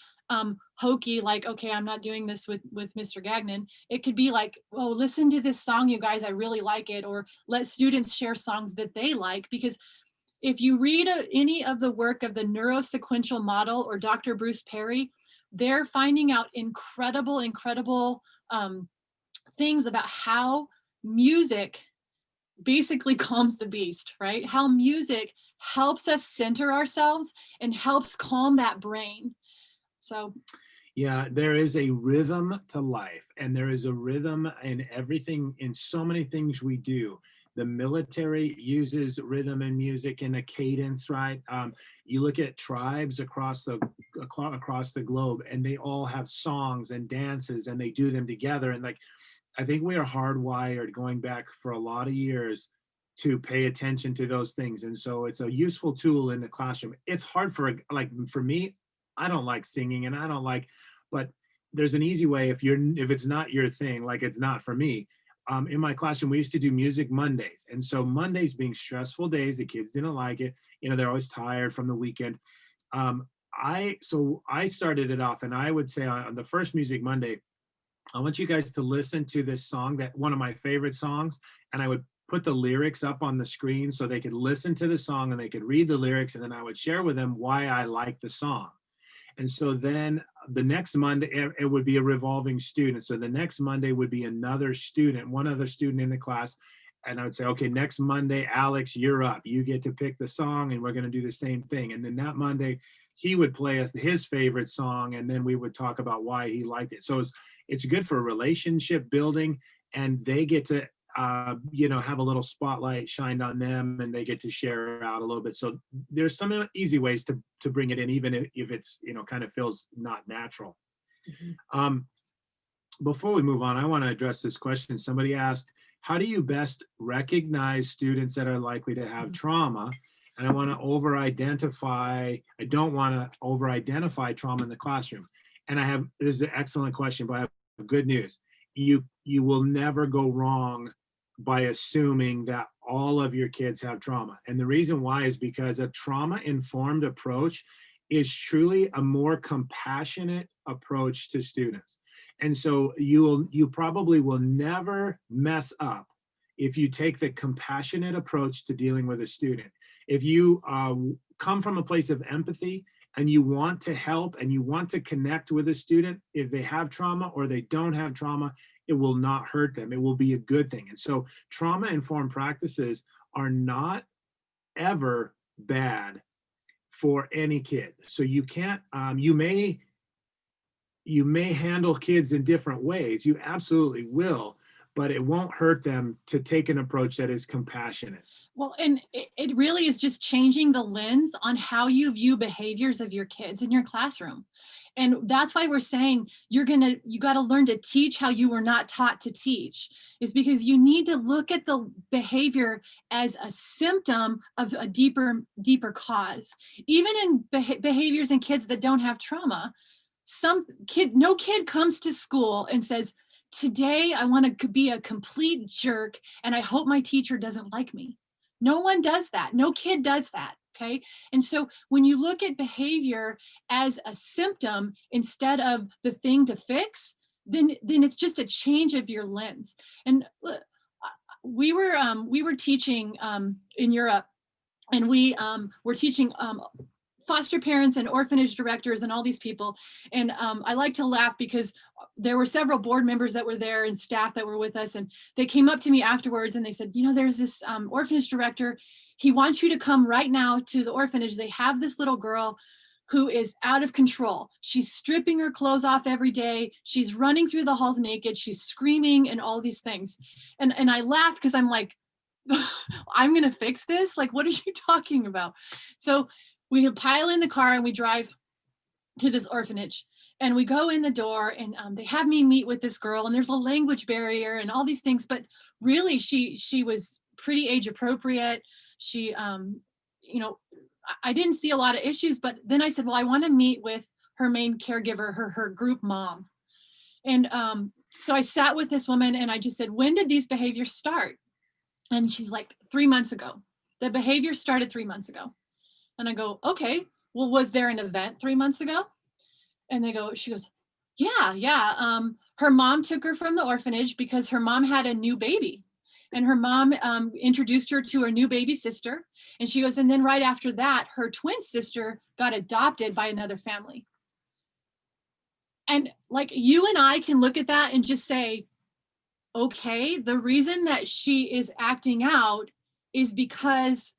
hokey, like, okay, I'm not doing this with Mr. Gagnon. It could be like, oh, listen to this song, you guys, I really like it. Or let students share songs that they like. Because if you read any of the work of the neurosequential model or Dr. Bruce Perry, they're finding out incredible things about how music basically calms the beast, right? How music helps us center ourselves and helps calm that brain. So yeah, there is a rhythm to life, and there is a rhythm in everything, in so many things we do. The military uses rhythm and music and a cadence, right? You look at tribes across the globe, and they all have songs and dances, and they do them together. And like, I think we are hardwired, going back for a lot of years, to pay attention to those things. And so it's a useful tool in the classroom. It's hard like for me, I don't like singing and I don't like, but there's an easy way if it's not your thing, like it's not for me. In my classroom, we used to do music Mondays. And so Mondays being stressful days, the kids didn't like it. They're always tired from the weekend. So I started it off, and I would say on the first Music Monday, I want you guys to listen to this song, that one of my favorite songs, and I would put the lyrics up on the screen so they could listen to the song and they could read the lyrics, and then I would share with them why I like the song. And so then the next Monday, it would be a revolving student. So the next Monday would be another student, one other student in the class. And I would say, okay, next Monday, Alex, you're up. You get to pick the song and we're going to do the same thing. And then that Monday, he would play his favorite song, and then we would talk about why he liked it. So it's good for relationship building, and they get to have a little spotlight shined on them, and they get to share out a little bit. So there's some easy ways to bring it in, even if it's kind of feels not natural. Mm-hmm. Before we move on, I want to address this question. Somebody asked, how do you best recognize students that are likely to have trauma? And I don't want to over-identify trauma in the classroom. And this is an excellent question, but I have good news. You will never go wrong by assuming that all of your kids have trauma. And the reason why is because a trauma-informed approach is truly a more compassionate approach to students. And so you probably will never mess up if you take the compassionate approach to dealing with a student. If you come from a place of empathy and you want to help and you want to connect with a student, if they have trauma or they don't have trauma, it will not hurt them. It will be a good thing. And so trauma-informed practices are not ever bad for any kid. So you can't, you may handle kids in different ways. You absolutely will, but it won't hurt them to take an approach that is compassionate. Well, and it really is just changing the lens on how you view behaviors of your kids in your classroom. And that's why we're saying you got to learn to teach how you were not taught to teach, is because you need to look at the behavior as a symptom of a deeper cause. Even in behaviors in kids that don't have trauma, no kid comes to school and says, today I want to be a complete jerk and I hope my teacher doesn't like me. No one does that. No kid does that. Okay. And so when you look at behavior as a symptom instead of the thing to fix, then it's just a change of your lens. And we were teaching in Europe, and we were teaching foster parents and orphanage directors and all these people. And I like to laugh because there were several board members that were there and staff that were with us. And they came up to me afterwards and they said, there's this orphanage director. He wants you to come right now to the orphanage. They have this little girl who is out of control. She's stripping her clothes off every day. She's running through the halls naked. She's screaming and all these things. And I laughed because I'm like, I'm going to fix this? Like, what are you talking about? So we pile in the car and we drive to this orphanage, and we go in the door, and they have me meet with this girl, and there's a language barrier and all these things, but really she was pretty age appropriate. She, I didn't see a lot of issues, but then I said, well, I want to meet with her main caregiver, her group mom. And so I sat with this woman and I just said, when did these behaviors start? And she's like, 3 months ago. The behavior started 3 months ago. And I go, okay, well, was there an event 3 months ago? And she goes, yeah. Her mom took her from the orphanage because her mom had a new baby. And her mom introduced her to her new baby sister. And she goes, and then right after that, her twin sister got adopted by another family. And like, you and I can look at that and just say, okay, the reason that she is acting out is because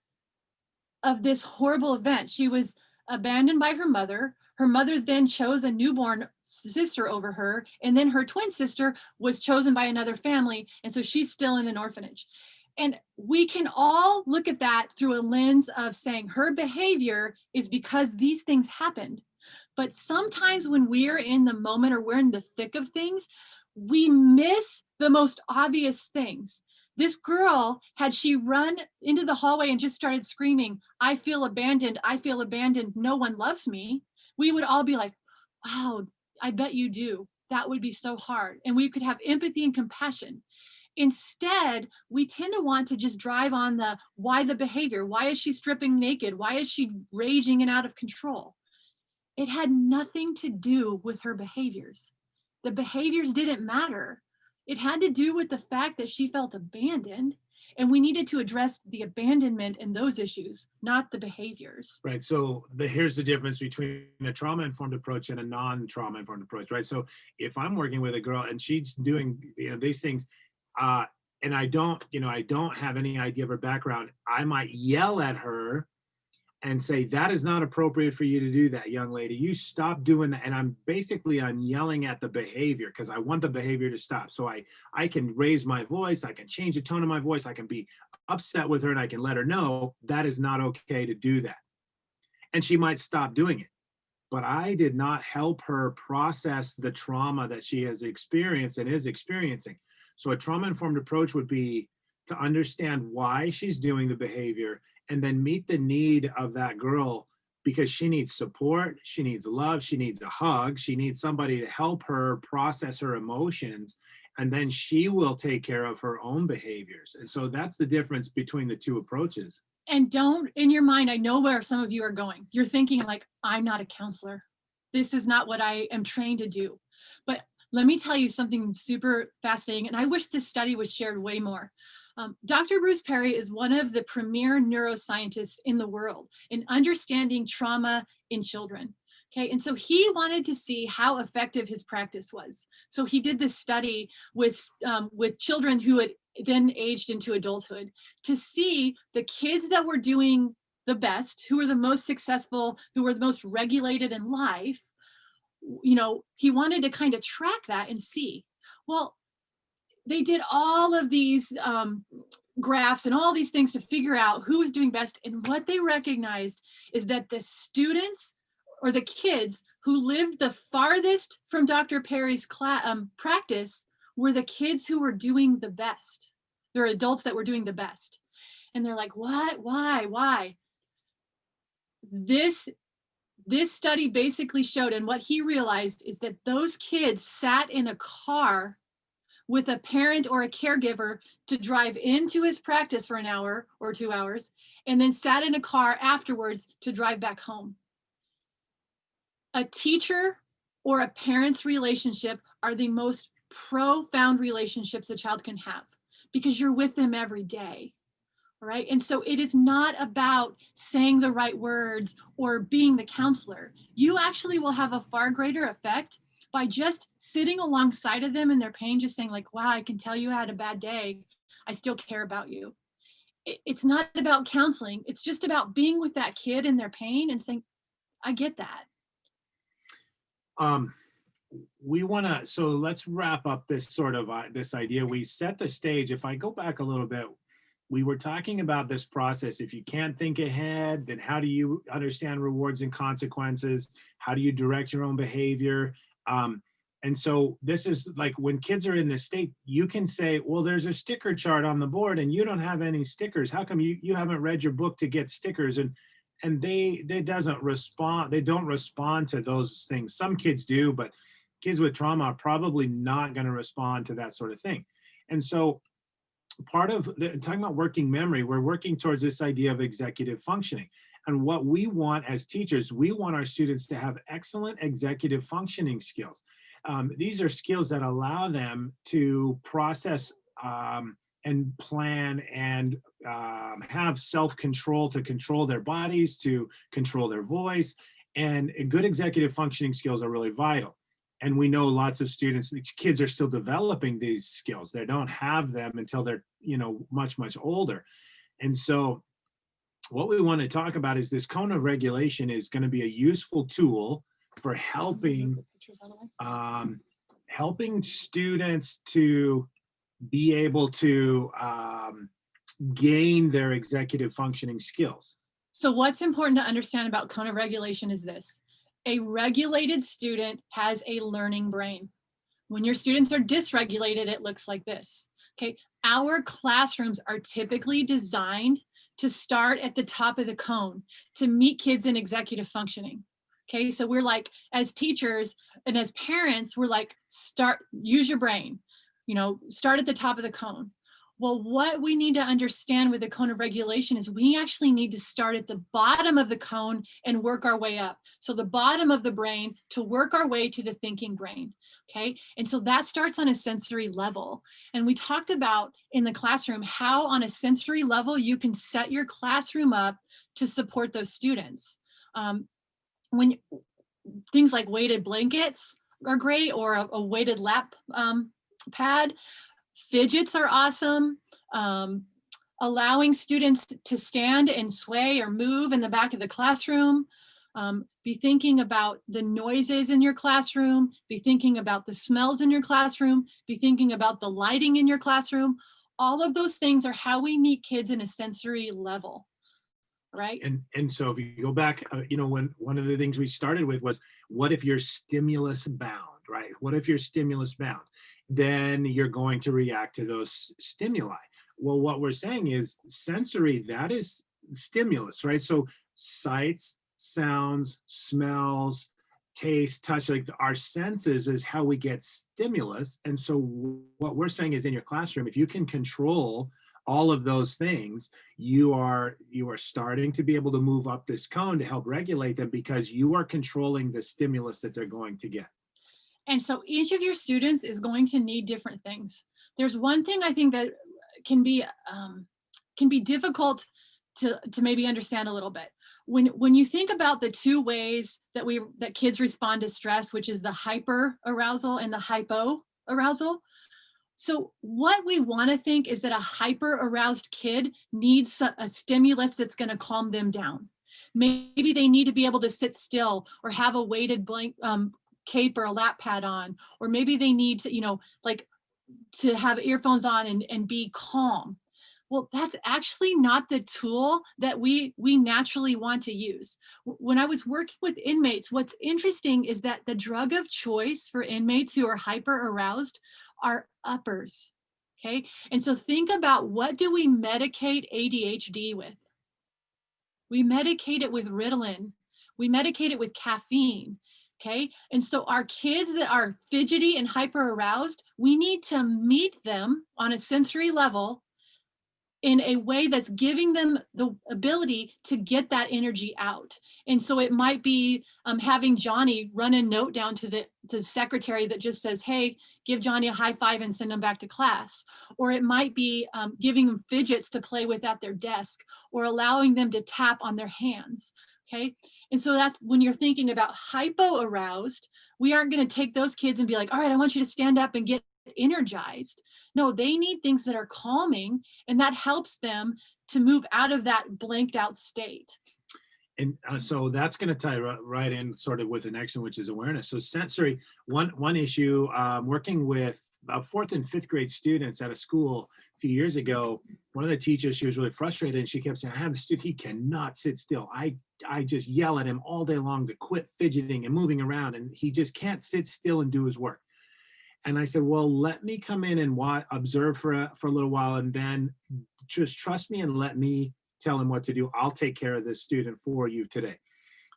of this horrible event. She was abandoned by her mother. Her mother then chose a newborn sister over her, and then her twin sister was chosen by another family, and so she's still in an orphanage. And we can all look at that through a lens of saying her behavior is because these things happened. But sometimes when we're in the moment or we're in the thick of things, we miss the most obvious things. This girl, had she run into the hallway and just started screaming, I feel abandoned, no one loves me, we would all be like, wow, I bet you do. That would be so hard. And we could have empathy and compassion. Instead, we tend to want to just drive on the why the behavior. Why is she stripping naked? Why is she raging and out of control? It had nothing to do with her behaviors. The behaviors didn't matter. It had to do with the fact that she felt abandoned, and we needed to address the abandonment and those issues, not the behaviors. Right. So here's the difference between a trauma-informed approach and a non-trauma informed approach, right? So if I'm working with a girl and she's doing, these things, and I don't have any idea of her background, I might yell at her and say, that is not appropriate for you to do that, young lady. You stop doing that. And I'm yelling at the behavior because I want the behavior to stop. So I can raise my voice, I can change the tone of my voice, I can be upset with her, and I can let her know that is not okay to do that. And she might stop doing it. But I did not help her process the trauma that she has experienced and is experiencing. So a trauma-informed approach would be to understand why she's doing the behavior and then meet the need of that girl, because she needs support, she needs love, she needs a hug, she needs somebody to help her process her emotions, and then she will take care of her own behaviors. And so that's the difference between the two approaches. And don't, in your mind, I know where some of you are going. You're thinking like, I'm not a counselor. This is not what I am trained to do. But let me tell you something super fascinating. And I wish this study was shared way more. Dr. Bruce Perry is one of the premier neuroscientists in the world in understanding trauma in children. Okay, and so he wanted to see how effective his practice was. So he did this study with children who had then aged into adulthood to see the kids that were doing the best, who were the most successful, who were the most regulated in life. He wanted to kind of track that and see, well, they did all of these graphs and all these things to figure out who was doing best. And what they recognized is that the students or the kids who lived the farthest from Dr. Perry's practice were the kids who were doing the best. They're adults that were doing the best. And they're like, what, why? This study basically showed, and what he realized is that those kids sat in a car with a parent or a caregiver to drive into his practice for an hour or 2 hours, and then sat in a car afterwards to drive back home. A teacher or a parent's relationship are the most profound relationships a child can have because you're with them every day. Right? And so it is not about saying the right words or being the counselor. You actually will have a far greater effect by just sitting alongside of them in their pain, just saying like, wow, I can tell you had a bad day. I still care about you. It's not about counseling. It's just about being with that kid in their pain and saying, I get that. So let's wrap up this sort of this idea. We set the stage. If I go back a little bit, we were talking about this process. If you can't think ahead, then how do you understand rewards and consequences? How do you direct your own behavior? And so this is like when kids are in this state, you can say, well, there's a sticker chart on the board and you don't have any stickers. How come you haven't read your book to get stickers? And they don't respond to those things. Some kids do, but kids with trauma are probably not going to respond to that sort of thing. And so talking about working memory, we're working towards this idea of executive functioning. And what we want as teachers, we want our students to have excellent executive functioning skills. These are skills that allow them to process and plan and have self-control, to control their bodies, to control their voice. And good executive functioning skills are really vital. And we know lots of kids are still developing these skills. They don't have them until they're, much, much older. And so what we want to talk about is this cone of regulation is going to be a useful tool for helping students to be able to gain their executive functioning skills. So what's important to understand about cone of regulation is this. A regulated student has a learning brain. When your students are dysregulated, it looks like this. Okay, our classrooms are typically designed to start at the top of the cone to meet kids in executive functioning. Okay, so we're like, as teachers and as parents, we're like, use your brain, start at the top of the cone. Well, what we need to understand with the cone of regulation is we actually need to start at the bottom of the cone and work our way up. So the bottom of the brain to work our way to the thinking brain. Okay, and so that starts on a sensory level. And we talked about in the classroom how on a sensory level you can set your classroom up to support those students. When things like weighted blankets are great, or a weighted lap pad. Fidgets are awesome. Allowing students to stand and sway or move in the back of the classroom. Be thinking about the noises in your classroom. Be thinking about the smells in your classroom. Be thinking about the lighting in your classroom. All of those things are how we meet kids in a sensory level, right? And so if you go back, when one of the things we started with was, what if you're stimulus bound, right? What if you're stimulus bound? Then you're going to react to those stimuli. Well, what we're saying is sensory, that is stimulus, right? So sights, sounds, smells, taste, touch, like our senses is how we get stimulus. And so what we're saying is, in your classroom, if you can control all of those things, you are starting to be able to move up this cone to help regulate them, because you are controlling the stimulus that they're going to get. And so each of your students is going to need different things. There's one thing I think that can be difficult to maybe understand a little bit. When you think about the two ways that kids respond to stress, which is the hyper arousal and the hypo arousal. So what we want to think is that a hyper aroused kid needs a stimulus that's going to calm them down. Maybe they need to be able to sit still or have a weighted cape or a lap pad on, or maybe they need to, to have earphones on and be calm. Well, that's actually not the tool that we naturally want to use. When I was working with inmates, what's interesting is that the drug of choice for inmates who are hyper aroused are uppers. Okay. And so think about, what do we medicate ADHD with? We medicate it with Ritalin. We medicate it with caffeine. Okay. And so our kids that are fidgety and hyper aroused, we need to meet them on a sensory level in a way that's giving them the ability to get that energy out. And so it might be having Johnny run a note down to the secretary that just says, hey, give Johnny a high five and send him back to class. Or it might be giving them fidgets to play with at their desk, or allowing them to tap on their hands. Okay. And so that's when you're thinking about hypo aroused, we aren't going to take those kids and be like, all right, I want you to stand up and get energized. No, they need things that are calming, and that helps them to move out of that blanked out state. And so that's going to tie right in sort of with the next one, which is awareness. So sensory, one issue, working with about 4th and 5th grade students at a school a few years ago, one of the teachers, she was really frustrated, and she kept saying, I have a student, he cannot sit still. I just yell at him all day long to quit fidgeting and moving around, and he just can't sit still and do his work. And I said, well, let me come in and observe for a little while, and then just trust me and let me tell him what to do. I'll take care of this student for you today.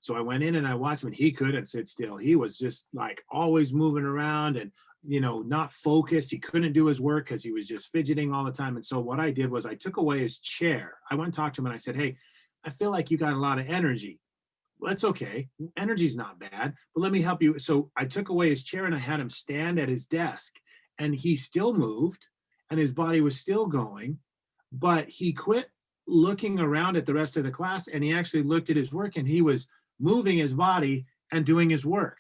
So I went in and I watched him, and he couldn't sit still. He was just like always moving around and, not focused. He couldn't do his work because he was just fidgeting all the time. And so what I did was I took away his chair. I went and talked to him and I said, hey, I feel like you got a lot of energy. Well, that's okay. Energy's not bad, but let me help you. So I took away his chair and I had him stand at his desk, and he still moved and his body was still going, but he quit looking around at the rest of the class, and he actually looked at his work, and he was moving his body and doing his work,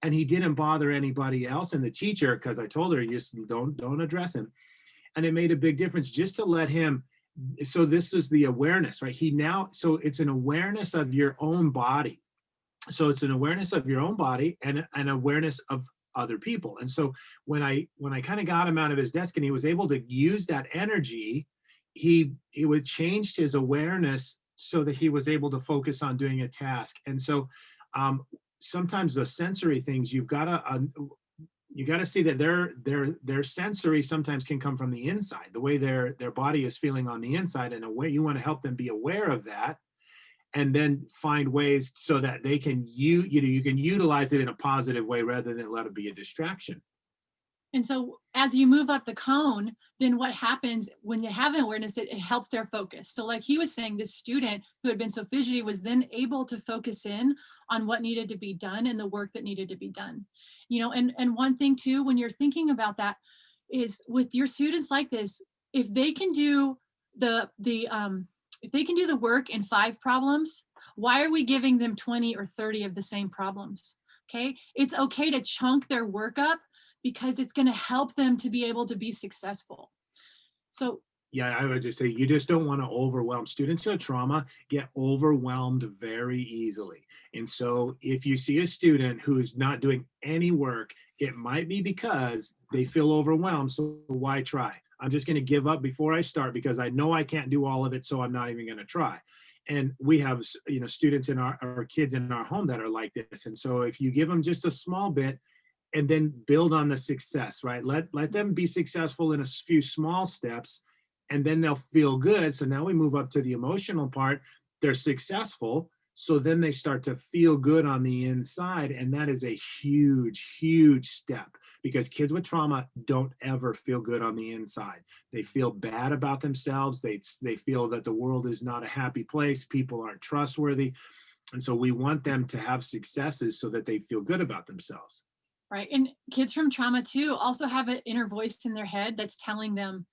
and he didn't bother anybody else. And the teacher, because I told her, just don't address him. And it made a big difference just to let him. So this is the awareness, right? So it's an awareness of your own body. So it's an awareness of your own body and an awareness of other people. And so when I kind of got him out of his desk and he was able to use that energy, he would change his awareness so that he was able to focus on doing a task. And so sometimes the sensory things, you've got to, you got to see that their sensory sometimes can come from the inside, the way their body is feeling on the inside, and a way you want to help them be aware of that, and then find ways so that they can you can utilize it in a positive way rather than let it be a distraction. And so as you move up the cone, then what happens when you have an awareness, it helps their focus. So like he was saying, this student who had been so fidgety was then able to focus in on what needed to be done and the work that needed to be done. And one thing too, when you're thinking about that, is with your students like this, if they can do if they can do the work in 5 problems, why are we giving them 20 or 30 of the same problems? Okay, it's okay to chunk their work up because it's going to help them to be able to be successful. So Yeah, I would just say you just don't want to overwhelm. Students with trauma get overwhelmed very easily. And so if you see a student who's not doing any work, it might be because they feel overwhelmed. So why try? I'm just going to give up before I start because I know I can't do all of it. So I'm not even going to try. And we have, students in our kids in our home that are like this. And so if you give them just a small bit, and then build on the success, right? Let them be successful in a few small steps, and then they'll feel good. So now we move up to the emotional part. They're successful. So then they start to feel good on the inside. And that is a huge, huge step, because kids with trauma don't ever feel good on the inside. They feel bad about themselves. They feel that the world is not a happy place. People aren't trustworthy. And so we want them to have successes so that they feel good about themselves. right. And kids from trauma too also have an inner voice in their head that's telling them,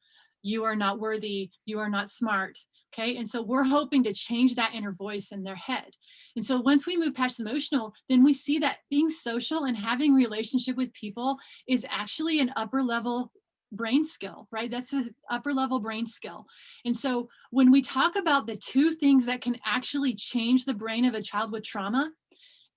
you are not worthy, you are not smart. Okay. And so we're hoping to change that inner voice in their head. And so once we move past emotional, then we see that being social and having relationship with people is actually an upper level brain skill, right? That's an upper level brain skill. And so when we talk about the 2 things that can actually change the brain of a child with trauma,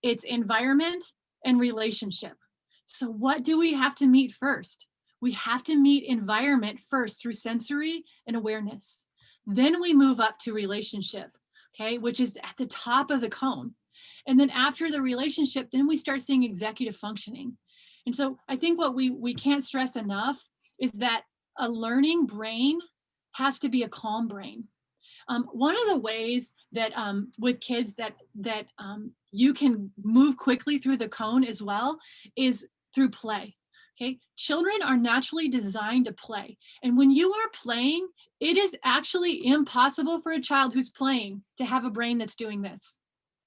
it's environment and relationship. So what do we have to meet first? We have to meet environment first through sensory and awareness. Then we move up to relationship, okay, which is at the top of the cone. And then after the relationship, then we start seeing executive functioning. And so I think what we can't stress enough is that a learning brain has to be a calm brain. One of the ways that with kids that you can move quickly through the cone as well is through play. Okay, children are naturally designed to play, and when you are playing, it is actually impossible for a child who's playing to have a brain that's doing this.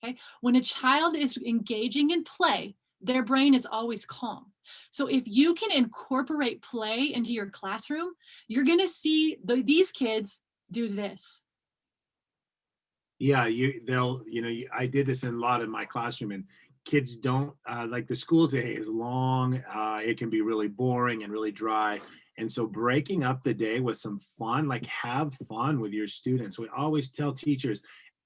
Okay, when a child is engaging in play, their brain is always calm. So if you can incorporate play into your classroom, you're going to see these kids do this. Yeah, I did this in a lot in my classroom, and kids don't like the school day is long. It can be really boring and really dry. And so breaking up the day with some fun, like have fun with your students. We always tell teachers,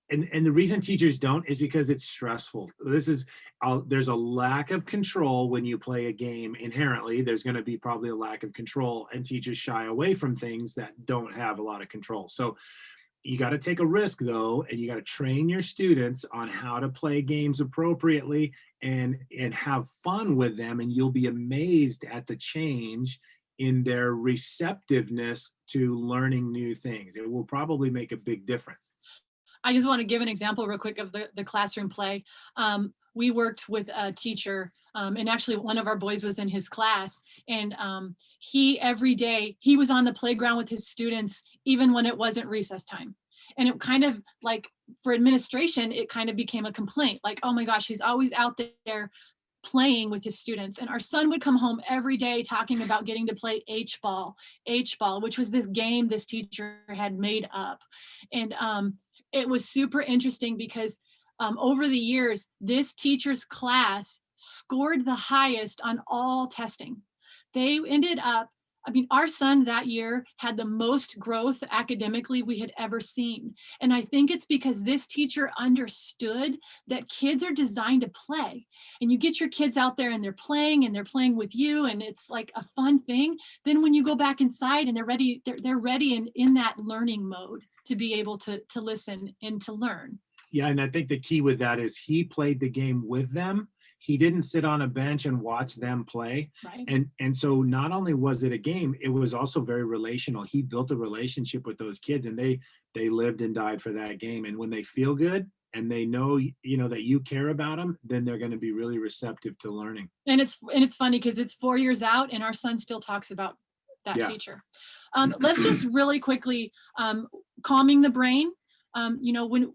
and the reason teachers don't is because it's stressful. There's a lack of control when you play a game. Inherently, there's going to be probably a lack of control, and teachers shy away from things that don't have a lot of control. So you got to take a risk though, and you got to train your students on how to play games appropriately and have fun with them, and you'll be amazed at the change in their receptiveness to learning new things. It will probably make a big difference. I just want to give an example real quick of the classroom play. We worked with a teacher, and actually one of our boys was in his class, and he every day, he was on the playground with his students, even when it wasn't recess time. And it kind of like, for administration, it kind of became a complaint, like, oh my gosh, he's always out there playing with his students. And our son would come home every day talking about getting to play H-ball, which was this game this teacher had made up. And it was super interesting because over the years, this teacher's class scored the highest on all testing. They ended up, our son that year had the most growth academically we had ever seen. And I think it's because this teacher understood that kids are designed to play. And you get your kids out there and they're playing with you, and it's like a fun thing. Then when you go back inside and they're ready in that learning mode to be able to listen and to learn. Yeah, and I think the key with that is he played the game with them. he didn't sit on a bench and watch them play. Right. And so not only was it a game, it was also very relational. He built a relationship with those kids, and they lived and died for that game. And when they feel good and they know, that you care about them, then they're going to be really receptive to learning. And it's funny because it's 4 years out and our son still talks about that Yeah. teacher. Let's just really quickly, calming the brain. When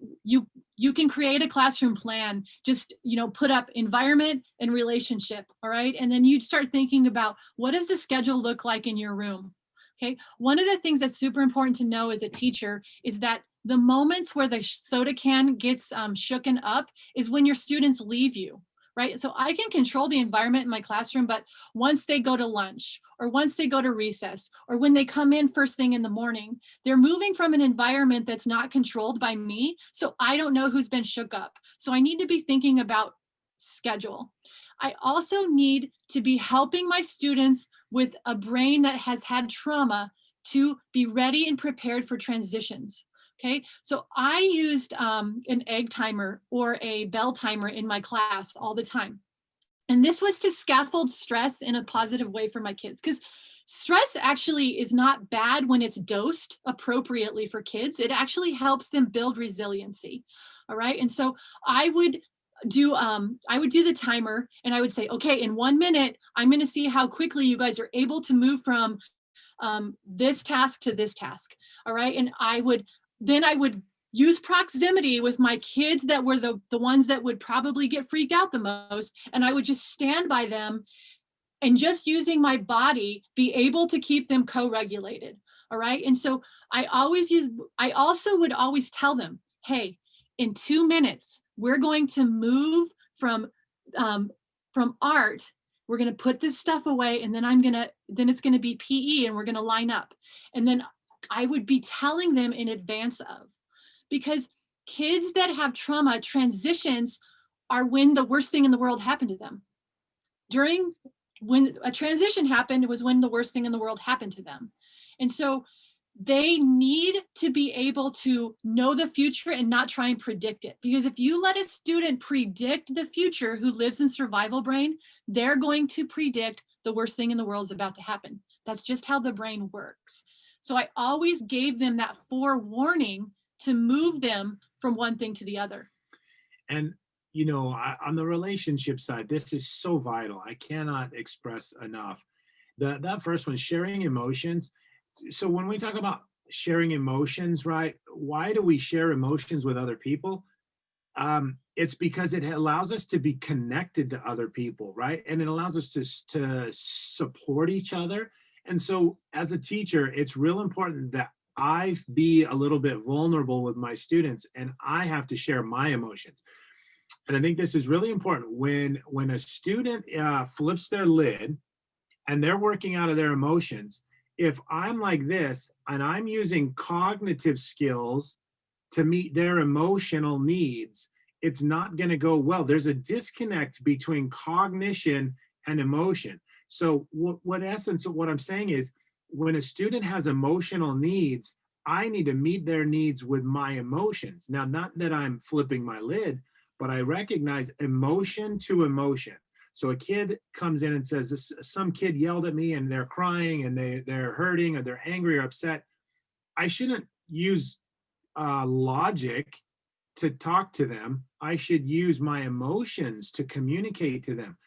you can create a classroom plan, just, put up environment and relationship. All right. And then you'd start thinking about, what does the schedule look like in your room? Okay. One of the things that's super important to know as a teacher is that the moments where the soda can gets shooken up is when your students leave you. Right. So I can control the environment in my classroom, but once they go to lunch or once they go to recess or when they come in first thing in the morning, they're moving from an environment that's not controlled by me. So I don't know who's been shook up. So I need to be thinking about schedule. I also need to be helping my students with a brain that has had trauma to be ready and prepared for transitions. Okay, so I used an egg timer or a bell timer in my class all the time. And this was to scaffold stress in a positive way for my kids, because stress actually is not bad when it's dosed appropriately for kids. It actually helps them build resiliency. All right. And so I would do the timer and I would say, okay, in 1 minute, I'm going to see how quickly you guys are able to move from this task to this task. All right. And I would use proximity with my kids that were the ones that would probably get freaked out the most. And I would just stand by them and just using my body, be able to keep them co-regulated. All right. And so I also would always tell them, hey, in 2 minutes, we're going to move from art. We're going to put this stuff away and then it's going to be PE and we're going to line up. And then I would be telling them in advance of, because kids that have trauma, transitions are when the worst thing in the world happened to them. When a transition happened, it was when the worst thing in the world happened to them. And so they need to be able to know the future and not try and predict it. Because if you let a student predict the future who lives in survival brain, they're going to predict the worst thing in the world is about to happen. That's just how the brain works. So I always gave them that forewarning to move them from one thing to the other. And, on the relationship side, this is so vital. I cannot express enough. That first one, sharing emotions. So when we talk about sharing emotions, right? Why do we share emotions with other people? It's because it allows us to be connected to other people, right? And it allows us to support each other. And so as a teacher, it's real important that I be a little bit vulnerable with my students and I have to share my emotions. And I think this is really important when a student flips their lid and they're working out of their emotions. If I'm like this and I'm using cognitive skills to meet their emotional needs, it's not going to go well. There's a disconnect between cognition and emotion. So what I'm saying is, when a student has emotional needs, I need to meet their needs with my emotions. Now, not that I'm flipping my lid, but I recognize emotion to emotion. So a kid comes in and says, some kid yelled at me and they're crying and they're hurting or they're angry or upset. I shouldn't use logic to talk to them. I should use my emotions to communicate to them.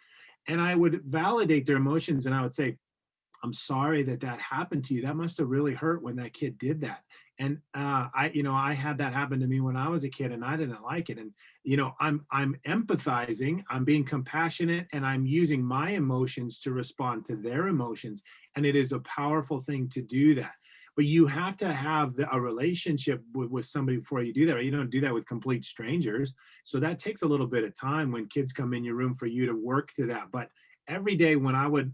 And I would validate their emotions and I would say, I'm sorry that happened to you. That must have really hurt when that kid did that. And I had that happen to me when I was a kid and I didn't like it. And, I'm empathizing, I'm being compassionate, and I'm using my emotions to respond to their emotions. And it is a powerful thing to do that. But you have to have a relationship with somebody before you do that. You don't do that with complete strangers. So that takes a little bit of time when kids come in your room for you to work to that. But every day when I would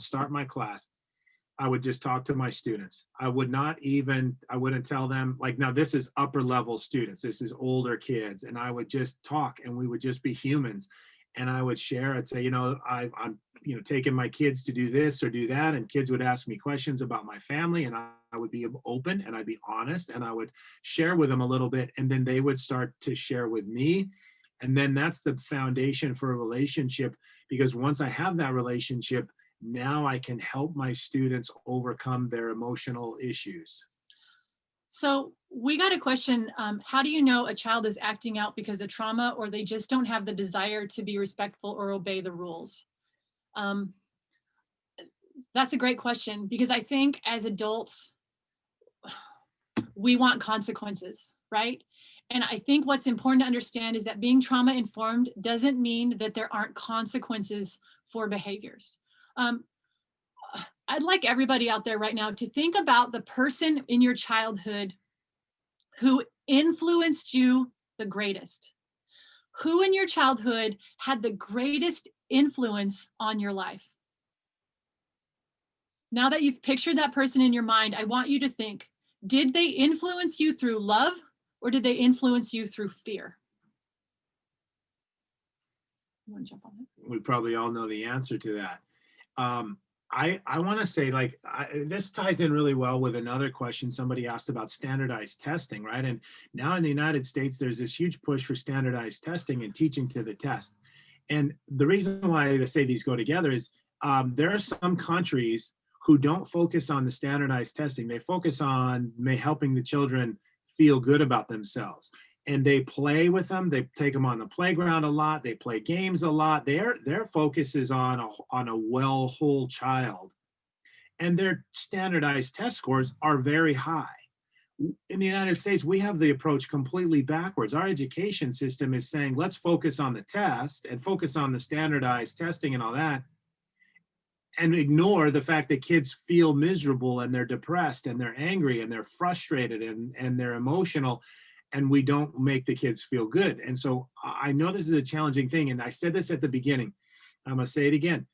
start my class, I would just talk to my students. I wouldn't tell them, like, now this is upper level students, this is older kids. And I would just talk and we would just be humans. And I would share, I'd say, I'm taking my kids to do this or do that. And kids would ask me questions about my family and I would be open and I'd be honest and I would share with them a little bit. And then they would start to share with me. And then that's the foundation for a relationship, because once I have that relationship, now I can help my students overcome their emotional issues. So we got a question. How do you know a child is acting out because of trauma, or they just don't have the desire to be respectful or obey the rules? Um, that's a great question, because I think as adults, we want consequences, right? And I think what's important to understand is that being trauma informed doesn't mean that there aren't consequences for behaviors. Um, I'd like everybody out there right now to think about the person in your childhood who influenced you the greatest. Who in your childhood had the greatest influence on your life? Now that you've pictured that person in your mind, I want you to think, did they influence you through love, or did they influence you through fear? You want to jump on that? We probably all know the answer to that. I want to say, like, this ties in really well with another question somebody asked about standardized testing, right? And now in the United States, there's this huge push for standardized testing and teaching to the test. And the reason why I say these go together is there are some countries who don't focus on the standardized testing. They focus on helping the children feel good about themselves. And they play with them. They take them on the playground a lot. They play games a lot. Their focus is on a whole child, and their standardized test scores are very high. In the United States, we have the approach completely backwards. Our education system is saying, let's focus on the test and focus on the standardized testing and all that, and ignore the fact that kids feel miserable and they're depressed and they're angry and they're frustrated and they're emotional, and we don't make the kids feel good. And so I know this is a challenging thing, and I said this at the beginning. I'm going to say it again.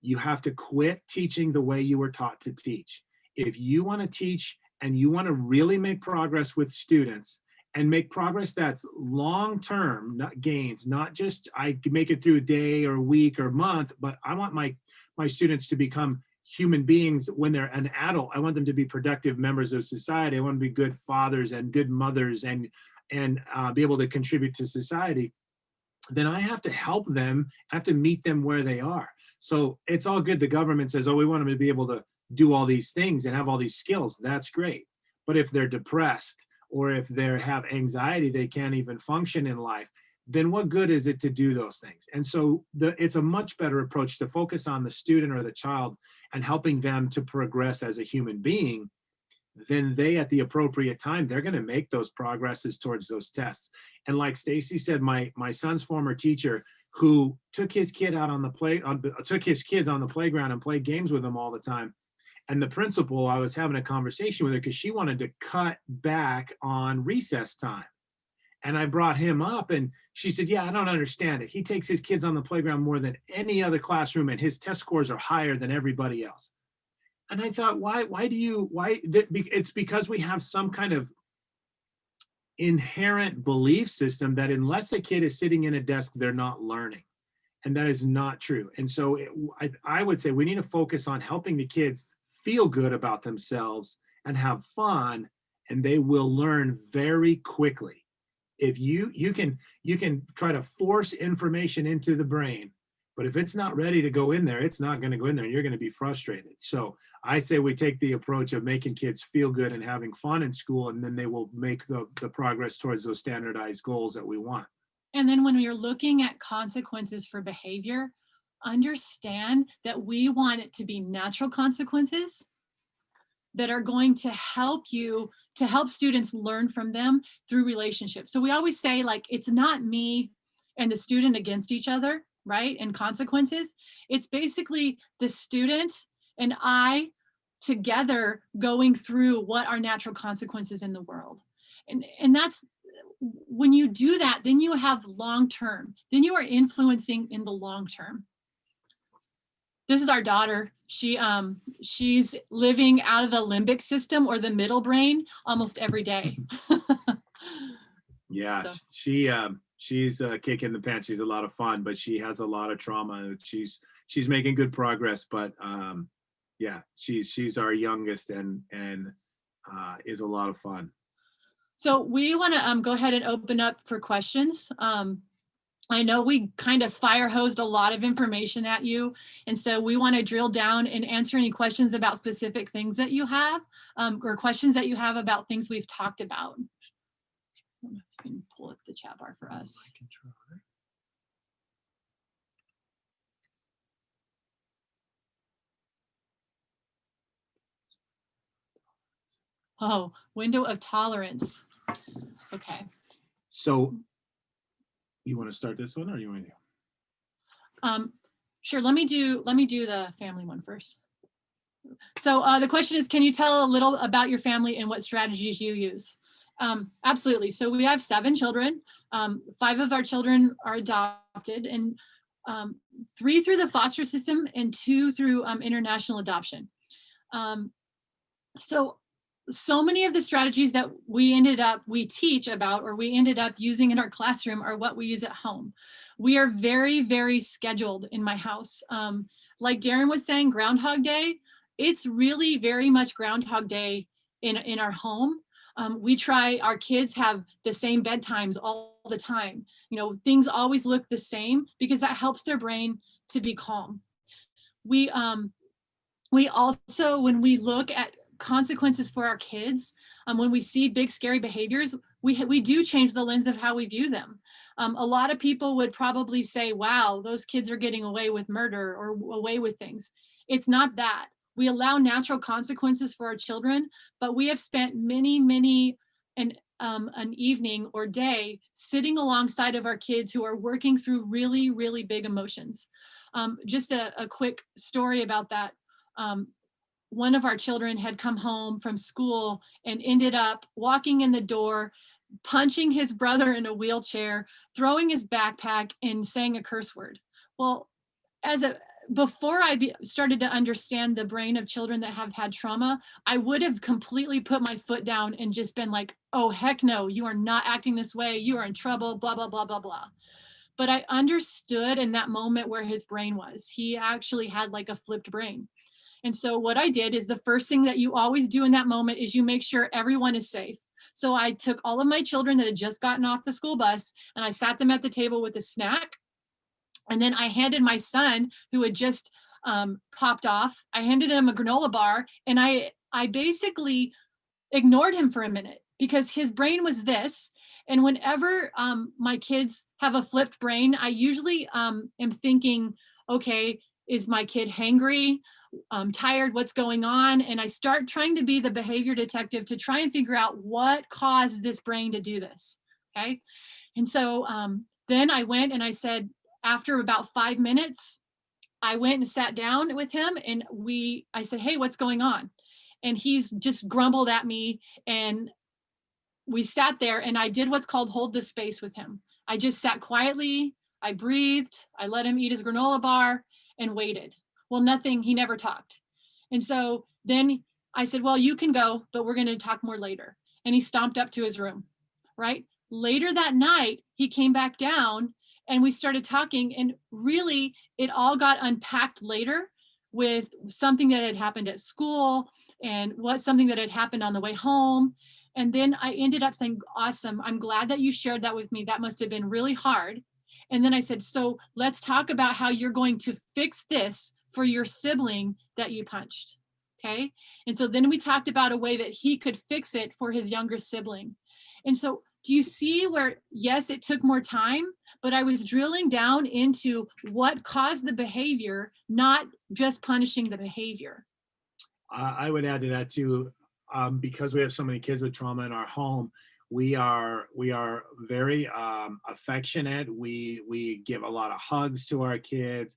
You have to quit teaching the way you were taught to teach. If you want to teach and you want to really make progress with students, and make progress that's long-term gains, not just I make it through a day or a week or a month, but I want my students to become human beings when they're an adult. I want them to be productive members of society. I want them to be good fathers and good mothers and be able to contribute to society. Then I have to help them. I have to meet them where they are. So it's all good. The government says, oh, we want them to be able to do all these things and have all these skills. That's great. But if they're depressed, or if they have anxiety, they can't even function in life, then what good is it to do those things? And so it's a much better approach to focus on the student or the child and helping them to progress as a human being. Then they, at the appropriate time, they're going to make those progresses towards those tests. And like Stacey said, my son's former teacher, who took his kids on the playground and played games with them all the time. And the principal, I was having a conversation with her because she wanted to cut back on recess time. And I brought him up and she said, yeah, I don't understand it. He takes his kids on the playground more than any other classroom and his test scores are higher than everybody else. And I thought, it's because we have some kind of inherent belief system that unless a kid is sitting in a desk, they're not learning. And that is not true. And so I would say we need to focus on helping the kids feel good about themselves and have fun, and they will learn very quickly. If you can try to force information into the brain, but if it's not ready to go in there, it's not going to go in there. You're going to be frustrated. So I say we take the approach of making kids feel good and having fun in school, and then they will make the progress towards those standardized goals that we want. And then when you're looking at consequences for behavior, understand that we want it to be natural consequences that are going to help students learn from them through relationships. So we always say, like, it's not me and the student against each other, right? And consequences. It's basically the student and I together going through what are natural consequences in the world. And that's, when you do that, then you have long-term, then you are influencing in the long term. This is our daughter. She's living out of the limbic system or the middle brain almost every day. Yeah, So. she's kicking the pants. She's a lot of fun, but she has a lot of trauma. She's making good progress, but yeah, she's our youngest and is a lot of fun. So we want to go ahead and open up for questions. I know we kind of fire hosed a lot of information at you. And so we want to drill down and answer any questions about specific things that you have, or questions that you have about things we've talked about. I don't know if you can pull up the chat bar for us. I can try. Oh, window of tolerance. Okay. So you want to start this one or you want to? Sure. Let me do the family one first. So the question is, can you tell a little about your family and what strategies you use? Absolutely. So we have 7 children. 5 of our children are adopted, and 3 through the foster system and 2 through international adoption. So many of the strategies that we teach about, or we ended up using in our classroom, are what we use at home. We are very, very scheduled in my house. Like Darren was saying, Groundhog Day, it's really very much Groundhog Day in our home. Our kids have the same bedtimes all the time. You know, things always look the same because that helps their brain to be calm. We also, when we look at consequences for our kids, when we see big scary behaviors, we do change the lens of how we view them. A lot of people would probably say, wow, those kids are getting away with murder or away with things. It's not that. We allow natural consequences for our children, but we have spent many an evening or day sitting alongside of our kids who are working through really, really big emotions. Just a quick story about that. One of our children had come home from school and ended up walking in the door, punching his brother in a wheelchair, throwing his backpack, and saying a curse word. Well, before I started to understand the brain of children that have had trauma, I would have completely put my foot down and just been like, oh, heck no, you are not acting this way. You are in trouble, blah, blah, blah, blah, blah. But I understood in that moment where his brain was. He actually had like a flipped brain. And so what I did is, the first thing that you always do in that moment is you make sure everyone is safe. So I took all of my children that had just gotten off the school bus and I sat them at the table with a snack. And then I handed my son, who had just popped off, I handed him a granola bar, and I basically ignored him for a minute because his brain was this. And whenever my kids have a flipped brain, I usually am thinking, okay, is my kid hangry? Tired? What's going on? And I start trying to be the behavior detective to try and figure out what caused this brain to do this. Okay. And so then I went and I said, after about 5 minutes, I went and sat down with him and I said, hey, what's going on? And he's just grumbled at me, and we sat there and I did what's called hold the space with him. I just sat quietly, I breathed, I let him eat his granola bar and waited. Well, nothing, he never talked. And so then I said, well, you can go, but we're going to talk more later. And he stomped up to his room, right? Later that night, he came back down and we started talking, and really it all got unpacked later with something that had happened at school and something that had happened on the way home. And then I ended up saying, awesome, I'm glad that you shared that with me. That must have been really hard. And then I said, so let's talk about how you're going to fix this for your sibling that you punched. Okay. And so then we talked about a way that he could fix it for his younger sibling. And so do you see where, yes, it took more time, but I was drilling down into what caused the behavior, not just punishing the behavior. I would add to that too, because we have so many kids with trauma in our home. We are very affectionate. We give a lot of hugs to our kids.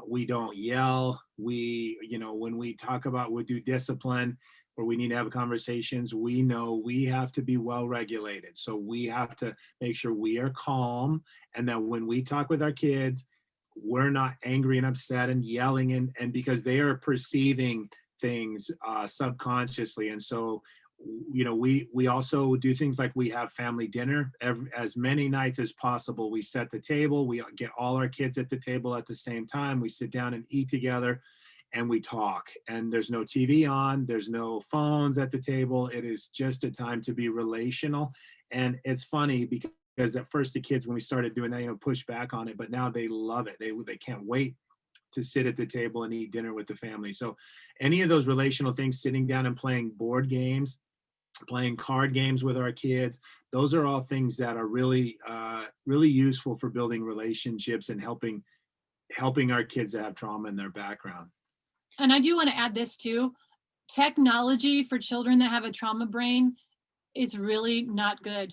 We don't yell. When we talk about, we do discipline or we need to have conversations, we know we have to be well regulated. So we have to make sure we are calm, and that when we talk with our kids, we're not angry and upset and yelling, and because they are perceiving things subconsciously. And so we also do things like we have family dinner as many nights as possible. We set the table, we get all our kids at the table at the same time, we sit down and eat together and we talk, and there's no TV on, there's no phones at the table. It is just a time to be relational. And it's funny because because at first the kids, when we started doing that, push back on it, but now they love it. They can't wait to sit at the table and eat dinner with the family. So any of those relational things, sitting down and playing board games, playing card games with our kids, those are all things that are really, really useful for building relationships and helping our kids that have trauma in their background. And I do want to add this too. Technology for children that have a trauma brain is really not good.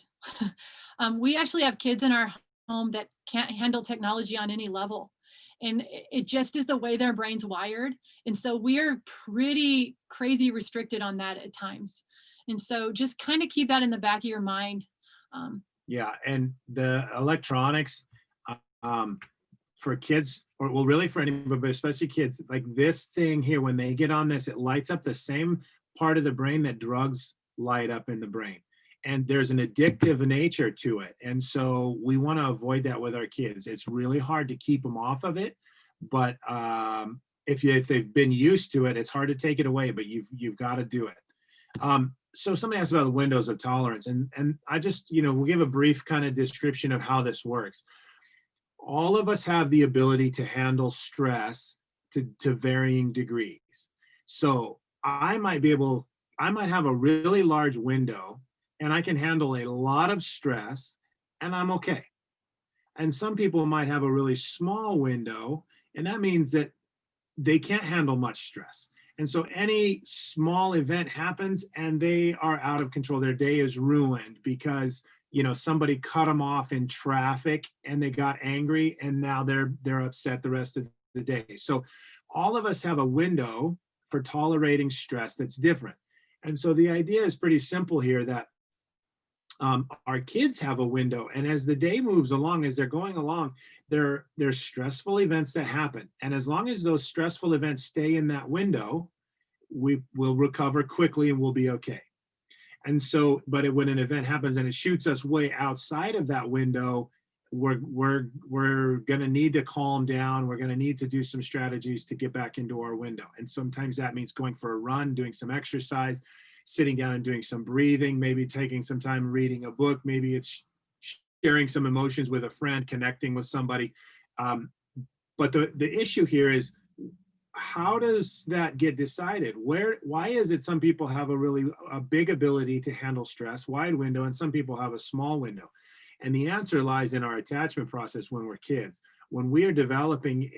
We actually have kids in our home that can't handle technology on any level. And it just is the way their brain's wired. And so we're pretty crazy restricted on that at times. And so just kind of keep that in the back of your mind. Yeah, and the electronics, for kids, or well, really for anybody, but especially kids, like this thing here, when they get on this, it lights up the same part of the brain that drugs light up in the brain. And there's an addictive nature to it. And so we want to avoid that with our kids. It's really hard to keep them off of it. But if they've been used to it, it's hard to take it away, but you've got to do it. So somebody asked about the windows of tolerance. And I just, we'll give a brief kind of description of how this works. All of us have the ability to handle stress to varying degrees. So I might have a really large window and I can handle a lot of stress and I'm okay. And some people might have a really small window, and that means that they can't handle much stress. And so any small event happens and they are out of control. Their day is ruined because somebody cut them off in traffic and they got angry and now they're upset the rest of the day. So all of us have a window for tolerating stress that's different. And so the idea is pretty simple here, that our kids have a window, and as the day moves along, as they're going along, there's stressful events that happen. And as long as those stressful events stay in that window, we will recover quickly and we'll be okay. And so, but when an event happens and it shoots us way outside of that window, we're going to need to calm down. We're going to need to do some strategies to get back into our window. And sometimes that means going for a run, doing some exercise, sitting down and doing some breathing, maybe taking some time reading a book. Maybe it's sharing some emotions with a friend, connecting with somebody. But the issue here is, how does that get decided? Why is it some people have a big ability to handle stress, wide window, and some people have a small window? And the answer lies in our attachment process when we're kids. When we are developing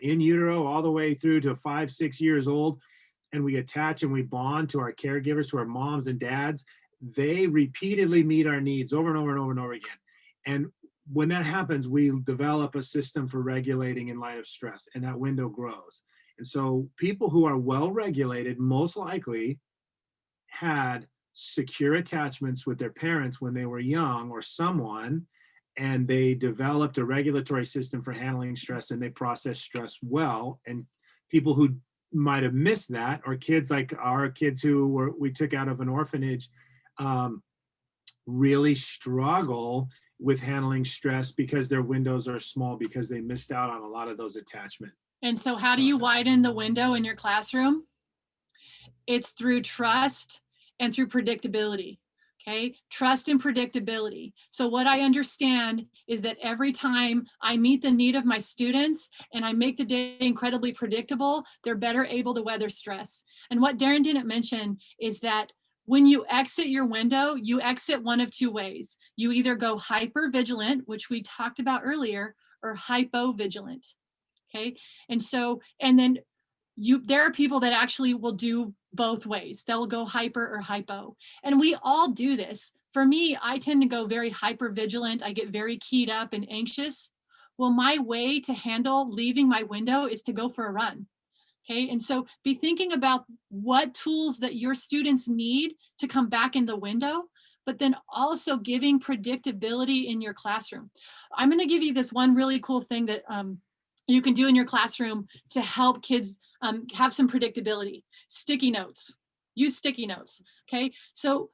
in utero all the way through to 5, 6 years old, and we attach and we bond to our caregivers, to our moms and dads, they repeatedly meet our needs over and over and over and over again. And when that happens, we develop a system for regulating in light of stress, and that window grows. And so people who are well regulated most likely had secure attachments with their parents when they were young, or someone, and they developed a regulatory system for handling stress, and they process stress well. And people who might have missed that, or kids like our kids who we took out of an orphanage, really struggle with handling stress because their windows are small, because they missed out on a lot of those attachment. And so how do you widen the window in your classroom? It's through trust and through predictability. Okay, trust and predictability. So what I understand is that every time I meet the need of my students and I make the day incredibly predictable, they're better able to weather stress. And what Darren didn't mention is that when you exit your window, you exit one of two ways. You either go hyper vigilant, which we talked about earlier, or hypo vigilant. Okay, and then there are people that actually will do both ways. They'll go hyper or hypo. And we all do this. For me, I tend to go very hyper vigilant. I get very keyed up and anxious. Well, my way to handle leaving my window is to go for a run. Okay, and so be thinking about what tools that your students need to come back in the window, but then also giving predictability in your classroom. I'm going to give you this one really cool thing that you can do in your classroom to help kids have some predictability. Sticky notes. Use sticky notes. Okay, so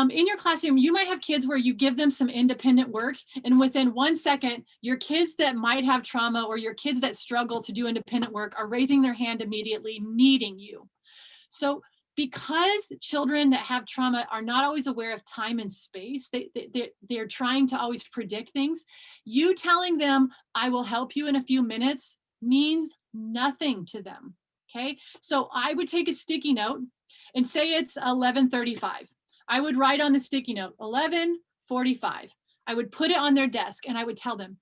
in your classroom, you might have kids where you give them some independent work, and within 1 second, your kids that might have trauma or your kids that struggle to do independent work are raising their hand immediately, needing you. So because children that have trauma are not always aware of time and space, they're trying to always predict things. You telling them, I will help you in a few minutes, means nothing to them, okay? So I would take a sticky note and say it's 11:35. I would write on the sticky note, 11:45. I would put it on their desk and I would tell them,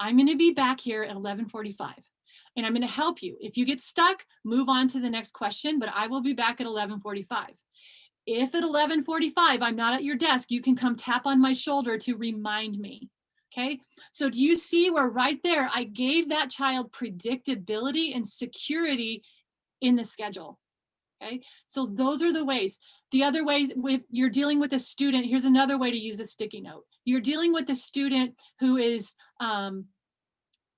I'm gonna be back here at 11:45. And I'm going to help you. If you get stuck, move on to the next question, but I will be back at 11:45. If at 11:45 I'm not at your desk, you can come tap on my shoulder to remind me. Okay, so do you see where right there I gave that child predictability and security in the schedule? Okay, so those are the ways. The other way, if you're dealing with a student, here's another way to use a sticky note. You're dealing with a student who is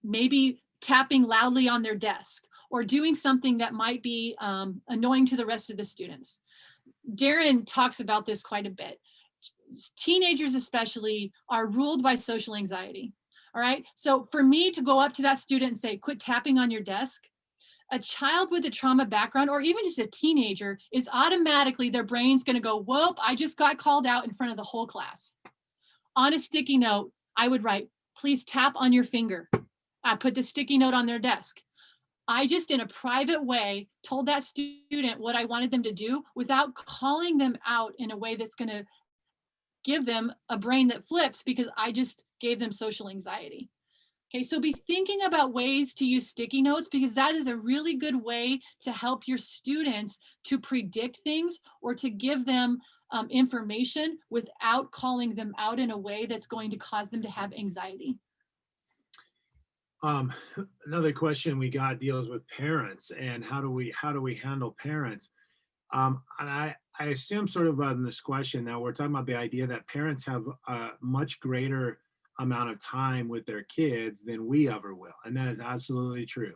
maybe tapping loudly on their desk or doing something that might be annoying to the rest of the students. Darren talks about this quite a bit. Teenagers especially are ruled by social anxiety. All right, so for me to go up to that student and say, quit tapping on your desk, a child with a trauma background, or even just a teenager, is automatically, their brain's gonna go, whoop, I just got called out in front of the whole class. On a sticky note, I would write, please tap on your finger. I put the sticky note on their desk. I just, in a private way, told that student what I wanted them to do without calling them out in a way that's going to give them a brain that flips, because I just gave them social anxiety. Okay, so be thinking about ways to use sticky notes, because that is a really good way to help your students to predict things or to give them information without calling them out in a way that's going to cause them to have anxiety. Another question we got deals with parents and how do we handle parents? And I assume sort of on this question now we're talking about the idea that parents have a much greater amount of time with their kids than we ever will, and that is absolutely true.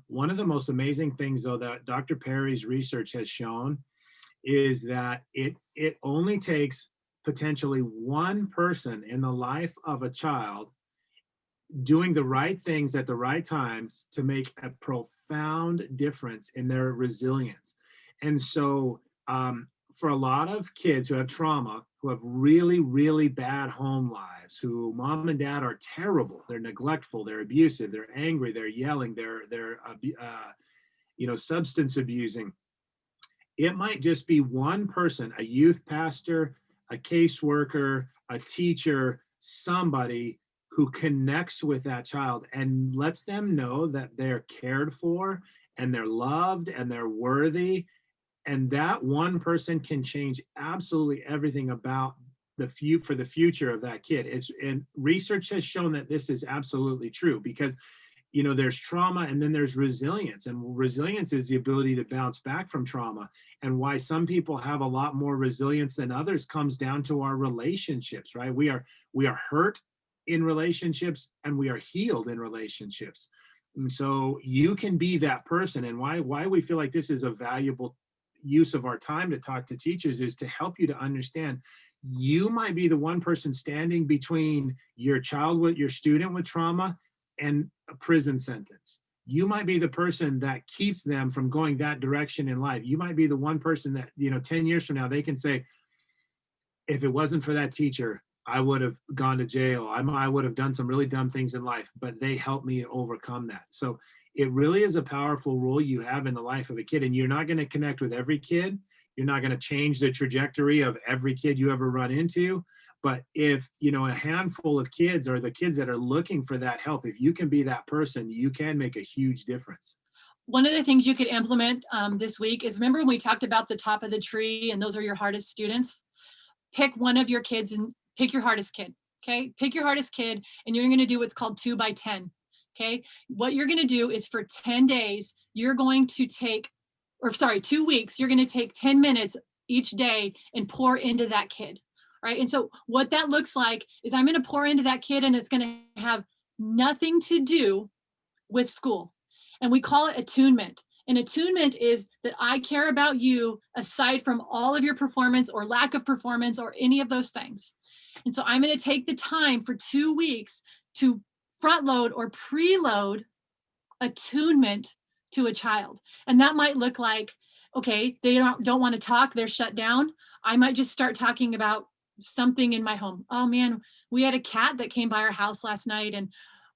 One of the most amazing things though that Dr. Perry's research has shown is that it only takes potentially one person in the life of a child doing the right things at the right times to make a profound difference in their resilience. And so for a lot of kids who have trauma, who have really, really bad home lives, who mom and dad are terrible, they're neglectful, they're abusive, they're angry, they're yelling, they're substance abusing, it might just be one person, a youth pastor, a caseworker, a teacher, somebody who connects with that child and lets them know that they're cared for and they're loved and they're worthy. And that one person can change absolutely everything about the for the future of that kid. And research has shown that this is absolutely true, because there's trauma and then there's resilience, and resilience is the ability to bounce back from trauma. And why some people have a lot more resilience than others comes down to our relationships, right? We are hurt in relationships and we are healed in relationships. And so you can be that person. And why we feel like this is a valuable use of our time to talk to teachers is to help you to understand you might be the one person standing between your student with trauma and a prison sentence. You might be the person that keeps them from going that direction in life. You might be the one person that 10 years from now they can say, if it wasn't for that teacher, I would have gone to jail. I would have done some really dumb things in life, but they helped me overcome that. So it really is a powerful role you have in the life of a kid. And you're not going to connect with every kid. You're not going to change the trajectory of every kid you ever run into. But if, a handful of kids are the kids that are looking for that help, if you can be that person, you can make a huge difference. One of the things you could implement this week is, remember when we talked about the top of the tree and those are your hardest students? Pick one of your kids and pick your hardest kid, okay? Pick your hardest kid and you're gonna do what's called 2 by 10, okay? What you're gonna do is for 10 days, you're going to take, 2 weeks, you're gonna take 10 minutes each day and pour into that kid, right? And so what that looks like is I'm gonna pour into that kid and it's gonna have nothing to do with school. And we call it attunement. And attunement is that I care about you aside from all of your performance or lack of performance or any of those things. And so I'm going to take the time for 2 weeks to front load or preload attunement to a child. And that might look like okay, they don't want to talk, they're shut down. I might just start talking about something in my home. Oh man, we had a cat that came by our house last night, and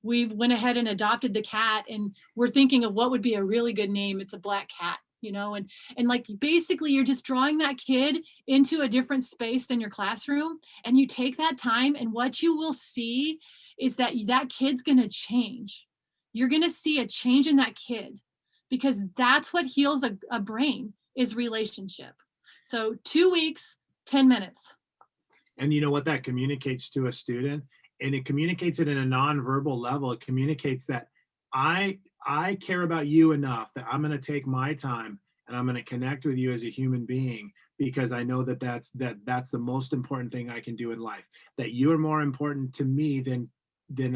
we went ahead and adopted the cat, and we're thinking of what would be a really good name. It's a black cat, you know, and like basically you're just drawing that kid into a different space than your classroom, and you take that time, and what you will see is that that kid's going to change. You're going to see a change in that kid, because that's what heals a brain, is relationship. So 2 weeks, 10 minutes. And you know what that communicates to a student? And it communicates it in a nonverbal level. It communicates that I care about you enough that I'm going to take my time and I'm going to connect with you as a human being, because I know that that's the most important thing I can do in life. That you are more important to me than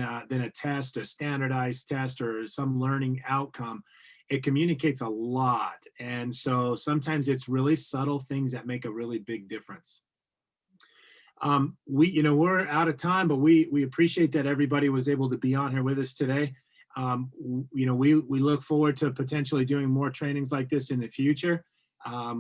a test, a standardized test, or some learning outcome. It communicates a lot. And so sometimes it's really subtle things that make a really big difference. We're out of time, but we appreciate that everybody was able to be on here with us today. We look forward to potentially doing more trainings like this in the future.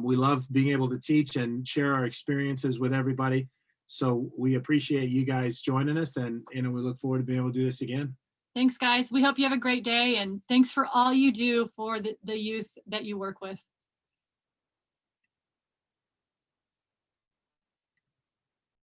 We love being able to teach and share our experiences with everybody. So we appreciate you guys joining us, and we look forward to being able to do this again. Thanks, guys. We hope you have a great day, and thanks for all you do for the youth that you work with.